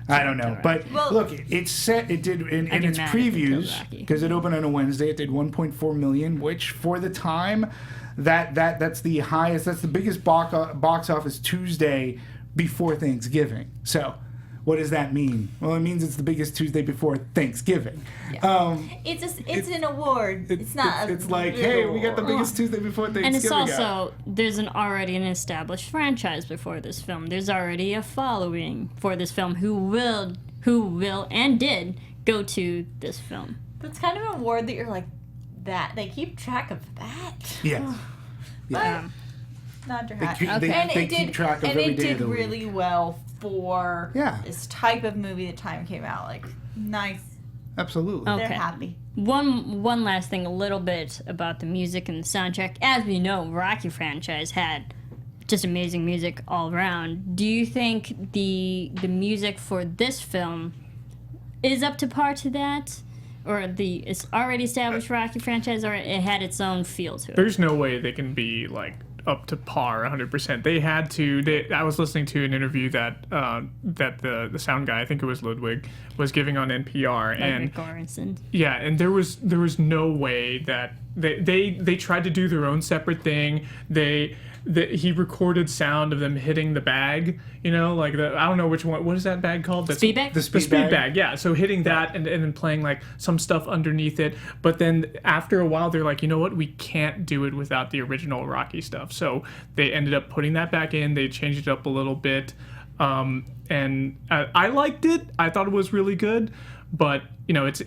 I don't know, but look, it's set. It did in its previews because it opened on a Wednesday. It did 1.4 million, which for the time, that's the highest. That's the biggest box office Tuesday before Thanksgiving. So, what does that mean? Well, it means it's the biggest Tuesday before Thanksgiving. Yeah. It's an award. It's not. It's like, hey, we got the biggest Tuesday before Thanksgiving. And it's also there's already an established franchise before this film. There's already a following for this film who will and did go to this film. That's kind of an award that you're like, that they keep track of that. Yeah. Yeah. Not your hat. They keep track of every day of the week. Really well for this type of movie. The time came out, like, nice. Absolutely. Okay. They're happy. One last thing, a little bit about the music and the soundtrack. As we know, Rocky franchise had just amazing music all around. Do you think the music for this film is up to par to that? Or it's already established Rocky franchise, or it had its own feel to it? There's no way they can be, like, up to par 100%. They had to. I was listening to an interview that the sound guy, I think it was Ludwig, was giving on NPR, and there was no way that they tried to do their own separate thing. He recorded sound of them hitting the bag, you know, like I don't know which one. What is that bag called? Speed bag? The speed bag. Yeah. So hitting that and then playing like some stuff underneath it. But then after a while, they're like, you know what? We can't do it without the original Rocky stuff. So they ended up putting that back in. They changed it up a little bit. And I liked it. I thought it was really good. But you know, it's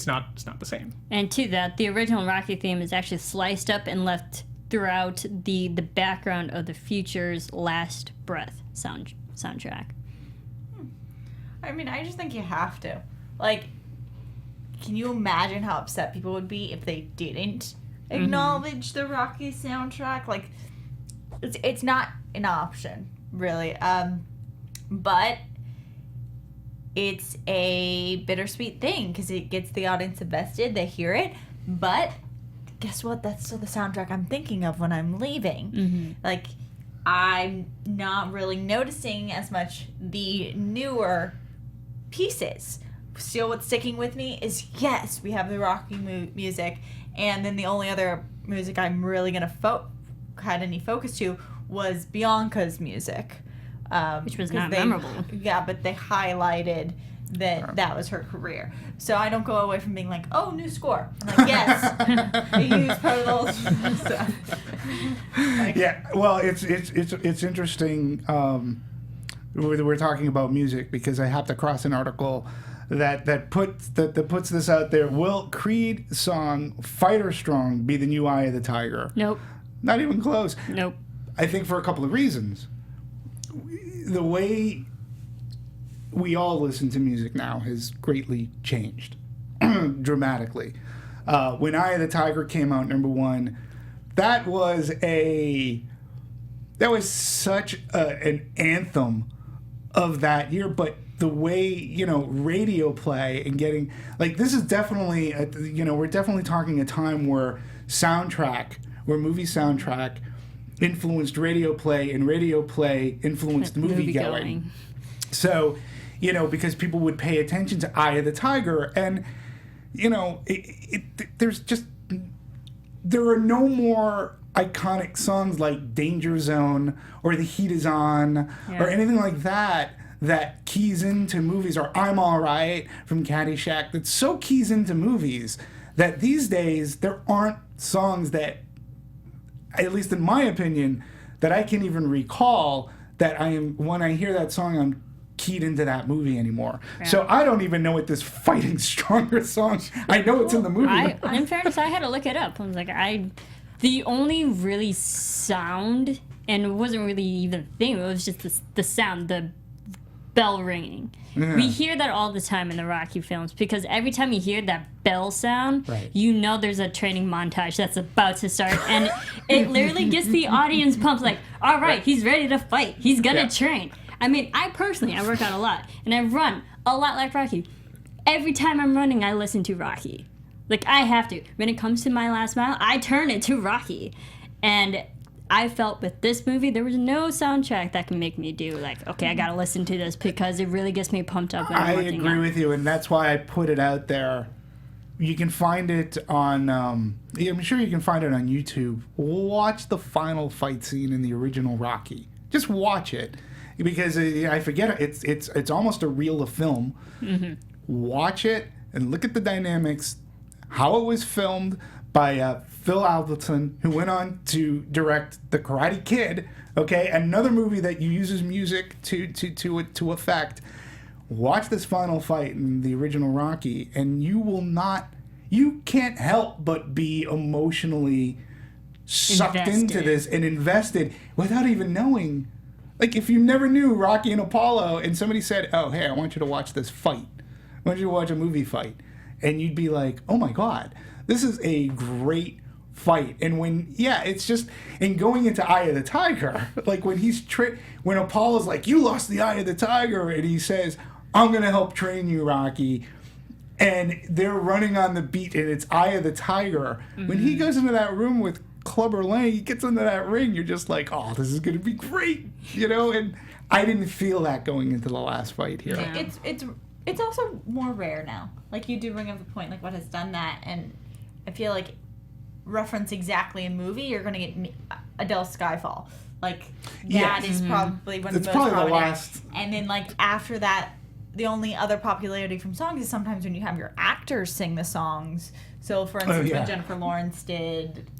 not the same. And to that, the original Rocky theme is actually sliced up and left throughout the background of the Future's Last Breath soundtrack. I mean, I just think you have to. Like, can you imagine how upset people would be if they didn't acknowledge the Rocky soundtrack? Like, it's not an option, really. But it's a bittersweet thing because it gets the audience invested. They hear it, but guess what? That's still the soundtrack I'm thinking of when I'm leaving. Like, I'm not really noticing as much the newer pieces. Still, what's sticking with me is, yes, we have the Rocky music, and then the only other music I'm really gonna had any focus to was Bianca's music, which was not memorable. Yeah, but they highlighted that was her career. So I don't go away from being like, oh, new score. I'm like, yes, they used part of those stuff. Yeah, well, it's interesting. We're talking about music because I happened across an article that puts this out there. Will Creed song "Fighter Strong" be the new Eye of the Tiger? Nope. Not even close. Nope. I think for a couple of reasons. The way we all listen to music now has greatly changed dramatically. When Eye of the Tiger came out, #1, that was such an anthem of that year. But the way, radio play and getting, like, this is definitely, we're definitely talking a time where movie soundtrack influenced radio play, and radio play influenced movie going. So, because people would pay attention to Eye of the Tiger, and, there are no more iconic songs like Danger Zone or The Heat Is On or anything like that keys into movies, or I'm All Right from Caddyshack, that so keys into movies that these days there aren't songs that, at least in my opinion, that I can even recall that when I hear that song, I'm keyed into that movie anymore. Yeah. So I don't even know what this Fighting Stronger song, I know it's in the movie. In fairness, I had to look it up. I was like, the only really sound, and it wasn't really even a thing, it was just the sound, the bell ringing. Yeah. We hear that all the time in the Rocky films, because every time you hear that bell sound, you know there's a training montage that's about to start, and it literally gets the audience pumped, like, all right, he's ready to fight. He's gonna train. I mean, I work out a lot, and I run a lot like Rocky. Every time I'm running, I listen to Rocky. Like, I have to. When it comes to my last mile, I turn it to Rocky. And I felt with this movie, there was no soundtrack that can make me do, like, okay, I gotta listen to this, because it really gets me pumped up when I'm working out. I agree with you, and that's why I put it out there. You can find it on, I'm sure you can find it on YouTube. Watch the final fight scene in the original Rocky. Just watch it. Because I forget, it's almost a reel of film. Watch it and look at the dynamics, how it was filmed by Phil Albertson, who went on to direct The Karate Kid, okay, another movie that uses music to effect. Watch this final fight in the original Rocky, and you can't help but be emotionally sucked into this and invested without even knowing. Like, if you never knew Rocky and Apollo, and somebody said, oh, hey, I want you to watch this fight. I want you to watch a movie fight. And you'd be like, oh my God, this is a great fight. And it's just, and going into Eye of the Tiger, like when when Apollo's like, you lost the Eye of the Tiger, and he says, I'm going to help train you, Rocky. And they're running on the beat, and it's Eye of the Tiger. When he goes into that room with Clubber Lang, he gets into that ring, you're just like, oh, this is going to be great, and I didn't feel that going into the last fight here. Yeah. It's also more rare now. Like, you do bring up the point, like, what has done that, and I feel like reference exactly a movie, you're going to get Adele's Skyfall. Like, that is probably one of the most prominent. The last. And then, like, after that, the only other popularity from songs is sometimes when you have your actors sing the songs. So, for instance, when Jennifer Lawrence did...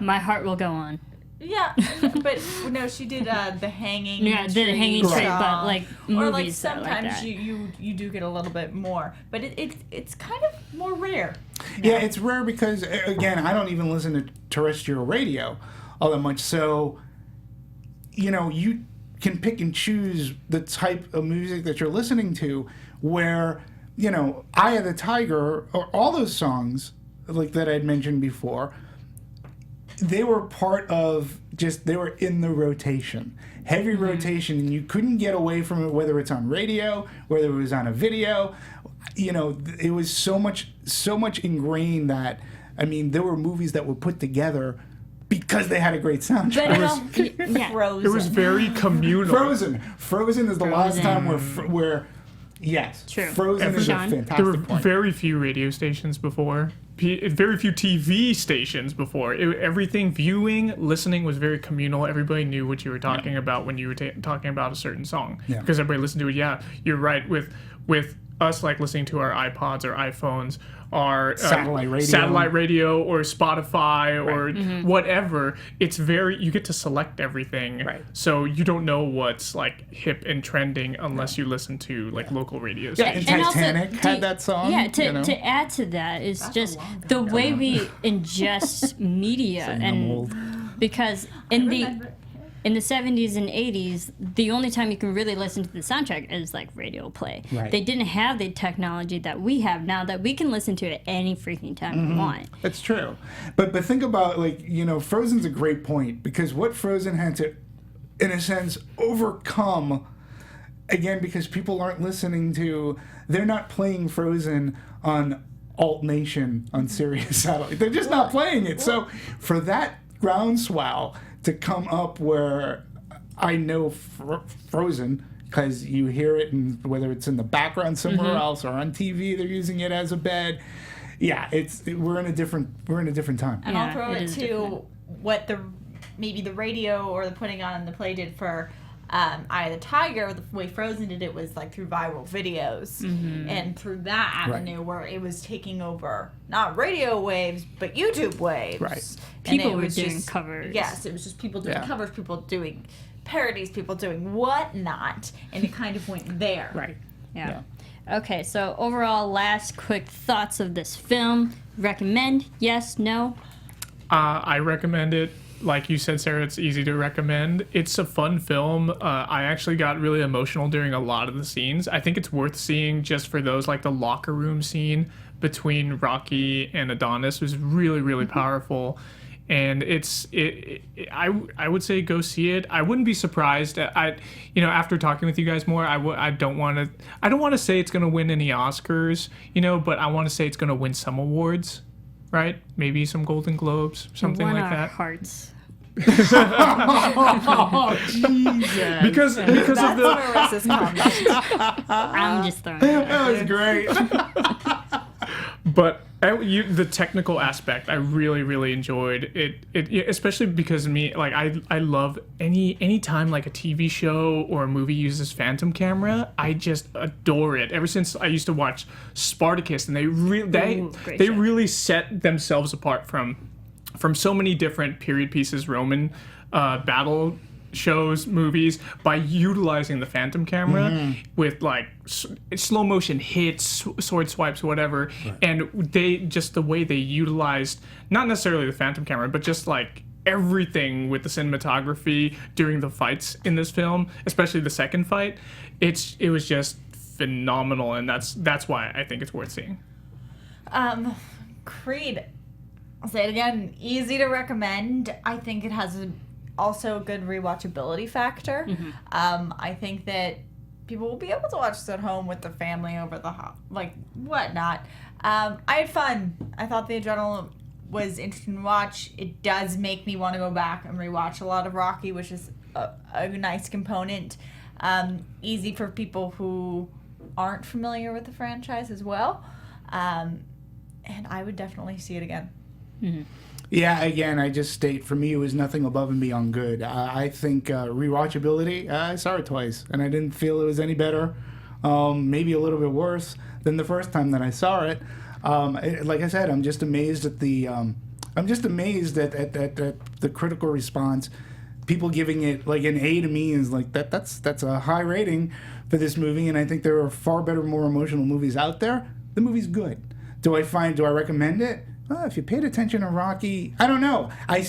My Heart Will Go On. Yeah, but no, she did the Hanging Tree. Yeah, the Hanging Tree, but like movies. Or like sometimes like that. you do get a little bit more, but it's kind of more rare. Yeah, it's rare because, again, I don't even listen to terrestrial radio all that much, so, you can pick and choose the type of music that you're listening to, where Eye of the Tiger, or all those songs like that I'd mentioned before, they were part of they were in the rotation, heavy rotation, and you couldn't get away from it, whether it's on radio, whether it was on a video. It was so much ingrained that, there were movies that were put together because they had a great soundtrack. Frozen. It was very communal. Frozen is the last time where yes, True. Frozen is a fantastic There were point. very few radio stations before. Very few TV stations before. Everything, viewing, listening was very communal. Everybody knew what you were talking about when you were talking about a certain song. Yeah. Because everybody listened to it. Yeah, you're right. With us, like, listening to our iPods or iPhones, our satellite radio or Spotify or whatever, it's you get to select everything. Right. So you don't know what's like hip and trending unless you listen to like local radio Yeah, stations. and also, Titanic had that song. Yeah, to add to that is just the way we ingest media, and because in the 70s and 80s, the only time you can really listen to the soundtrack is like radio play. Right. They didn't have the technology that we have now that we can listen to it any freaking time we want. That's true. But think about, Frozen's a great point, because what Frozen had to, in a sense, overcome, again, because people aren't they're not playing Frozen on Alt Nation on Sirius Satellite. They're just not playing it. So for that groundswell to come up where I know Frozen, because you hear it, and whether it's in the background somewhere else or on TV, they're using it as a bed. Yeah, we're in a different time. And I'll throw it it is to different. what maybe the radio or the putting on the play did for Eye of the Tiger. The way Frozen did it was like through viral videos, and through that avenue where it was taking over not radio waves but YouTube waves. Right. People were doing covers. Yes, it was just people doing covers, people doing parodies, people doing whatnot, and it kind of went there. Right. Yeah. Okay, so overall, last quick thoughts of this film. Recommend? Yes? No? I recommend it. Like you said, Sarah, it's easy to recommend. It's a fun film. I actually got really emotional during a lot of the scenes. I think it's worth seeing just for those, like the locker room scene between Rocky and Adonis was really, really powerful. And I would say go see it. I wouldn't be surprised. After talking with you guys more, I don't want to say it's going to win any Oscars, but I want to say it's going to win some awards, right? Maybe some Golden Globes, something Won like our that. hearts. Oh, Jesus. Because of the Marisa's comment. I'm just throwing it out. That was great. But the technical aspect, I really, really enjoyed it, especially because I love any time like a TV show or a movie uses Phantom camera. I just adore it. Ever since I used to watch Spartacus, and they really set themselves apart from so many different period pieces, Roman battle shows, movies, by utilizing the Phantom camera with like slow motion hits, sword swipes, whatever. Right. And the way they utilized, not necessarily the Phantom camera, but just like everything with the cinematography during the fights in this film, especially the second fight, it was just phenomenal. And that's why I think it's worth seeing. Creed, I'll say it again, easy to recommend. I think it has also a good rewatchability factor. I think that people will be able to watch this at home with their family over the whatnot. I had fun. I thought the adrenaline was interesting to watch. It does make me want to go back and rewatch a lot of Rocky, which is a nice component. Easy for people who aren't familiar with the franchise as well. And I would definitely see it again. Yeah, again, I just state, for me, it was nothing above and beyond good. I think rewatchability, I saw it twice, and I didn't feel it was any better. Maybe a little bit worse than the first time that I saw it. Like I said, I'm just amazed at the critical response. People giving it like an A to me is like that's a high rating for this movie, and I think there are far better, more emotional movies out there. The movie's good. Do I recommend it? If you paid attention to Rocky, I don't know. I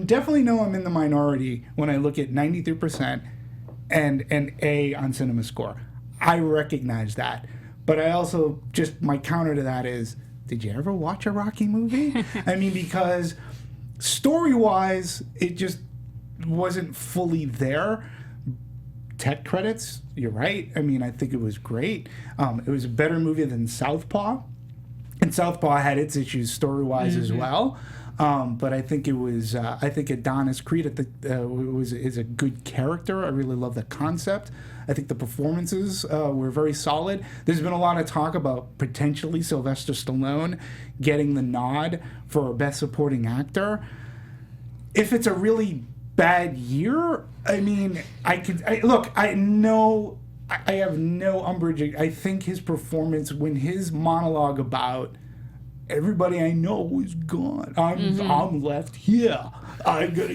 definitely know I'm in the minority when I look at 93% and A on Cinema Score. I recognize that. But I also, just my counter to that is, did you ever watch a Rocky movie? I mean, because story-wise, it just wasn't fully there. Tech credits, you're right. I mean, I think it was great. It was a better movie than Southpaw. And Southpaw had its issues story-wise as well. But I think it was. I think Adonis Creed is a good character. I really love the concept. I think the performances were very solid. There's been a lot of talk about potentially Sylvester Stallone getting the nod for Best Supporting Actor. If it's a really bad year, I mean, I have no umbrage. I think his performance, when his monologue about everybody I know is gone, I'm left here. That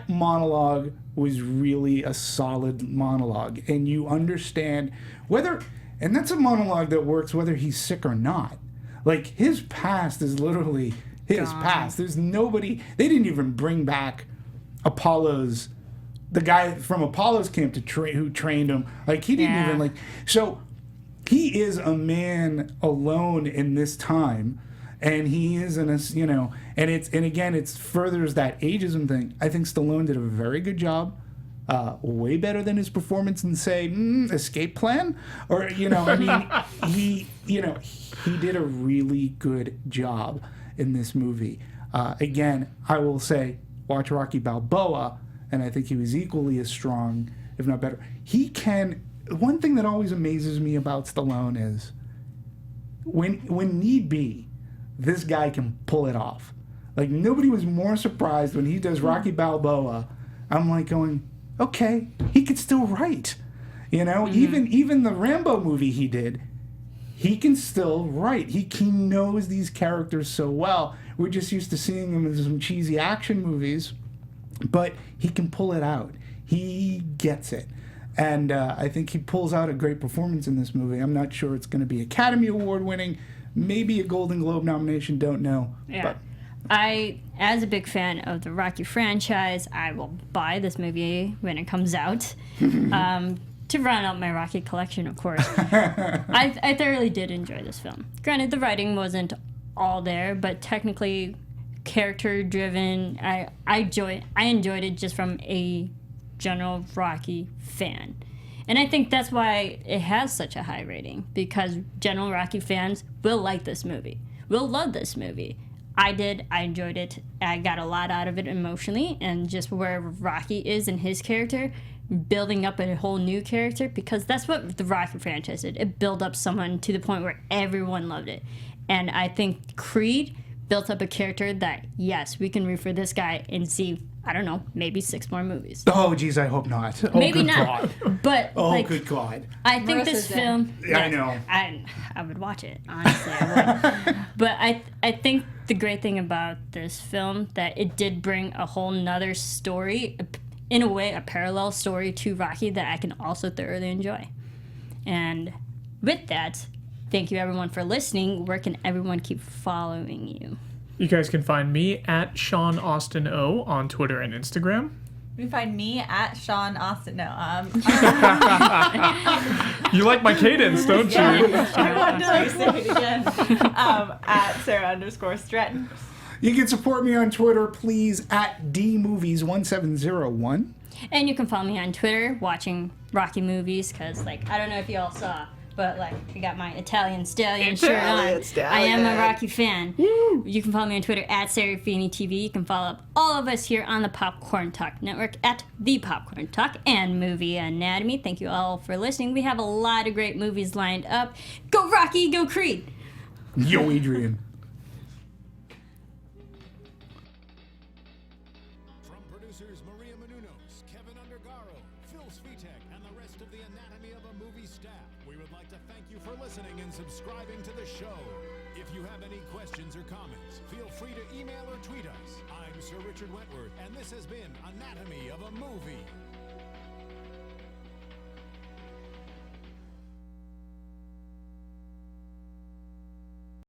monologue was really a solid monologue, and you understand and that's a monologue that works whether he's sick or not. Like, his past is literally his past. There's nobody. They didn't even bring back Apollo's. The guy from Apollo's camp who trained him. Like, he didn't even So he is a man alone in this time, and he is and again it furthers that ageism thing. I think Stallone did a very good job. Way better than his performance in, say, Escape Plan, or he did a really good job in this movie. Again, I will say, watch Rocky Balboa, and I think he was equally as strong, if not better. One thing that always amazes me about Stallone is when need be, this guy can pull it off. Like, nobody was more surprised when he does Rocky Balboa. I'm like going, okay, he could still write. Even the Rambo movie he did, he can still write. He knows these characters so well. We're just used to seeing him in some cheesy action movies, but he can pull it out. He gets it. And I think he pulls out a great performance in this movie. I'm not sure it's going to be Academy Award winning, maybe a Golden Globe nomination, don't know. Yeah. But as a big fan of the Rocky franchise, I will buy this movie when it comes out. To round out my Rocky collection, of course. I thoroughly did enjoy this film. Granted, the writing wasn't all there, but technically character-driven. I enjoyed it just from a general Rocky fan. And I think that's why it has such a high rating, because general Rocky fans will like this movie, will love this movie. I did. I enjoyed it. I got a lot out of it emotionally, and just where Rocky is in his character, building up a whole new character, because that's what the Rocky franchise did. It built up someone to the point where everyone loved it. And I think Creed built up a character that, yes, we can root for this guy and see, I don't know, maybe 6 more movies. Oh, geez, I hope not. Oh, maybe good not. God. But Good God. I think this Marissa's film. Yeah, I know. I would watch it, honestly. I would. But I think the great thing about this film, that it did bring a whole nother story, in a way, a parallel story to Rocky that I can also thoroughly enjoy. And with that, thank you everyone for listening. Where can everyone keep following you? You guys can find me at Sean Austin O on Twitter and Instagram. You can find me at Sean Austin. No, You like my cadence, don't you? I wanted to say it again. At Sara_Stretton. You can support me on Twitter, please, at DMovies1701. And you can follow me on Twitter, watching Rocky movies, because, I don't know if you all saw, but, I got my Italian Stallion shirt on. I am a Rocky fan. Woo. You can follow me on Twitter, at Serafini TV. You can follow up all of us here on the Popcorn Talk Network, at The Popcorn Talk and Movie Anatomy. Thank you all for listening. We have a lot of great movies lined up. Go Rocky, go Creed! Yo, Adrian. Listening and subscribing to the show. If you have any questions or comments, feel free to email or tweet us. I'm Sir Richard Wentworth, and this has been Anatomy of a Movie.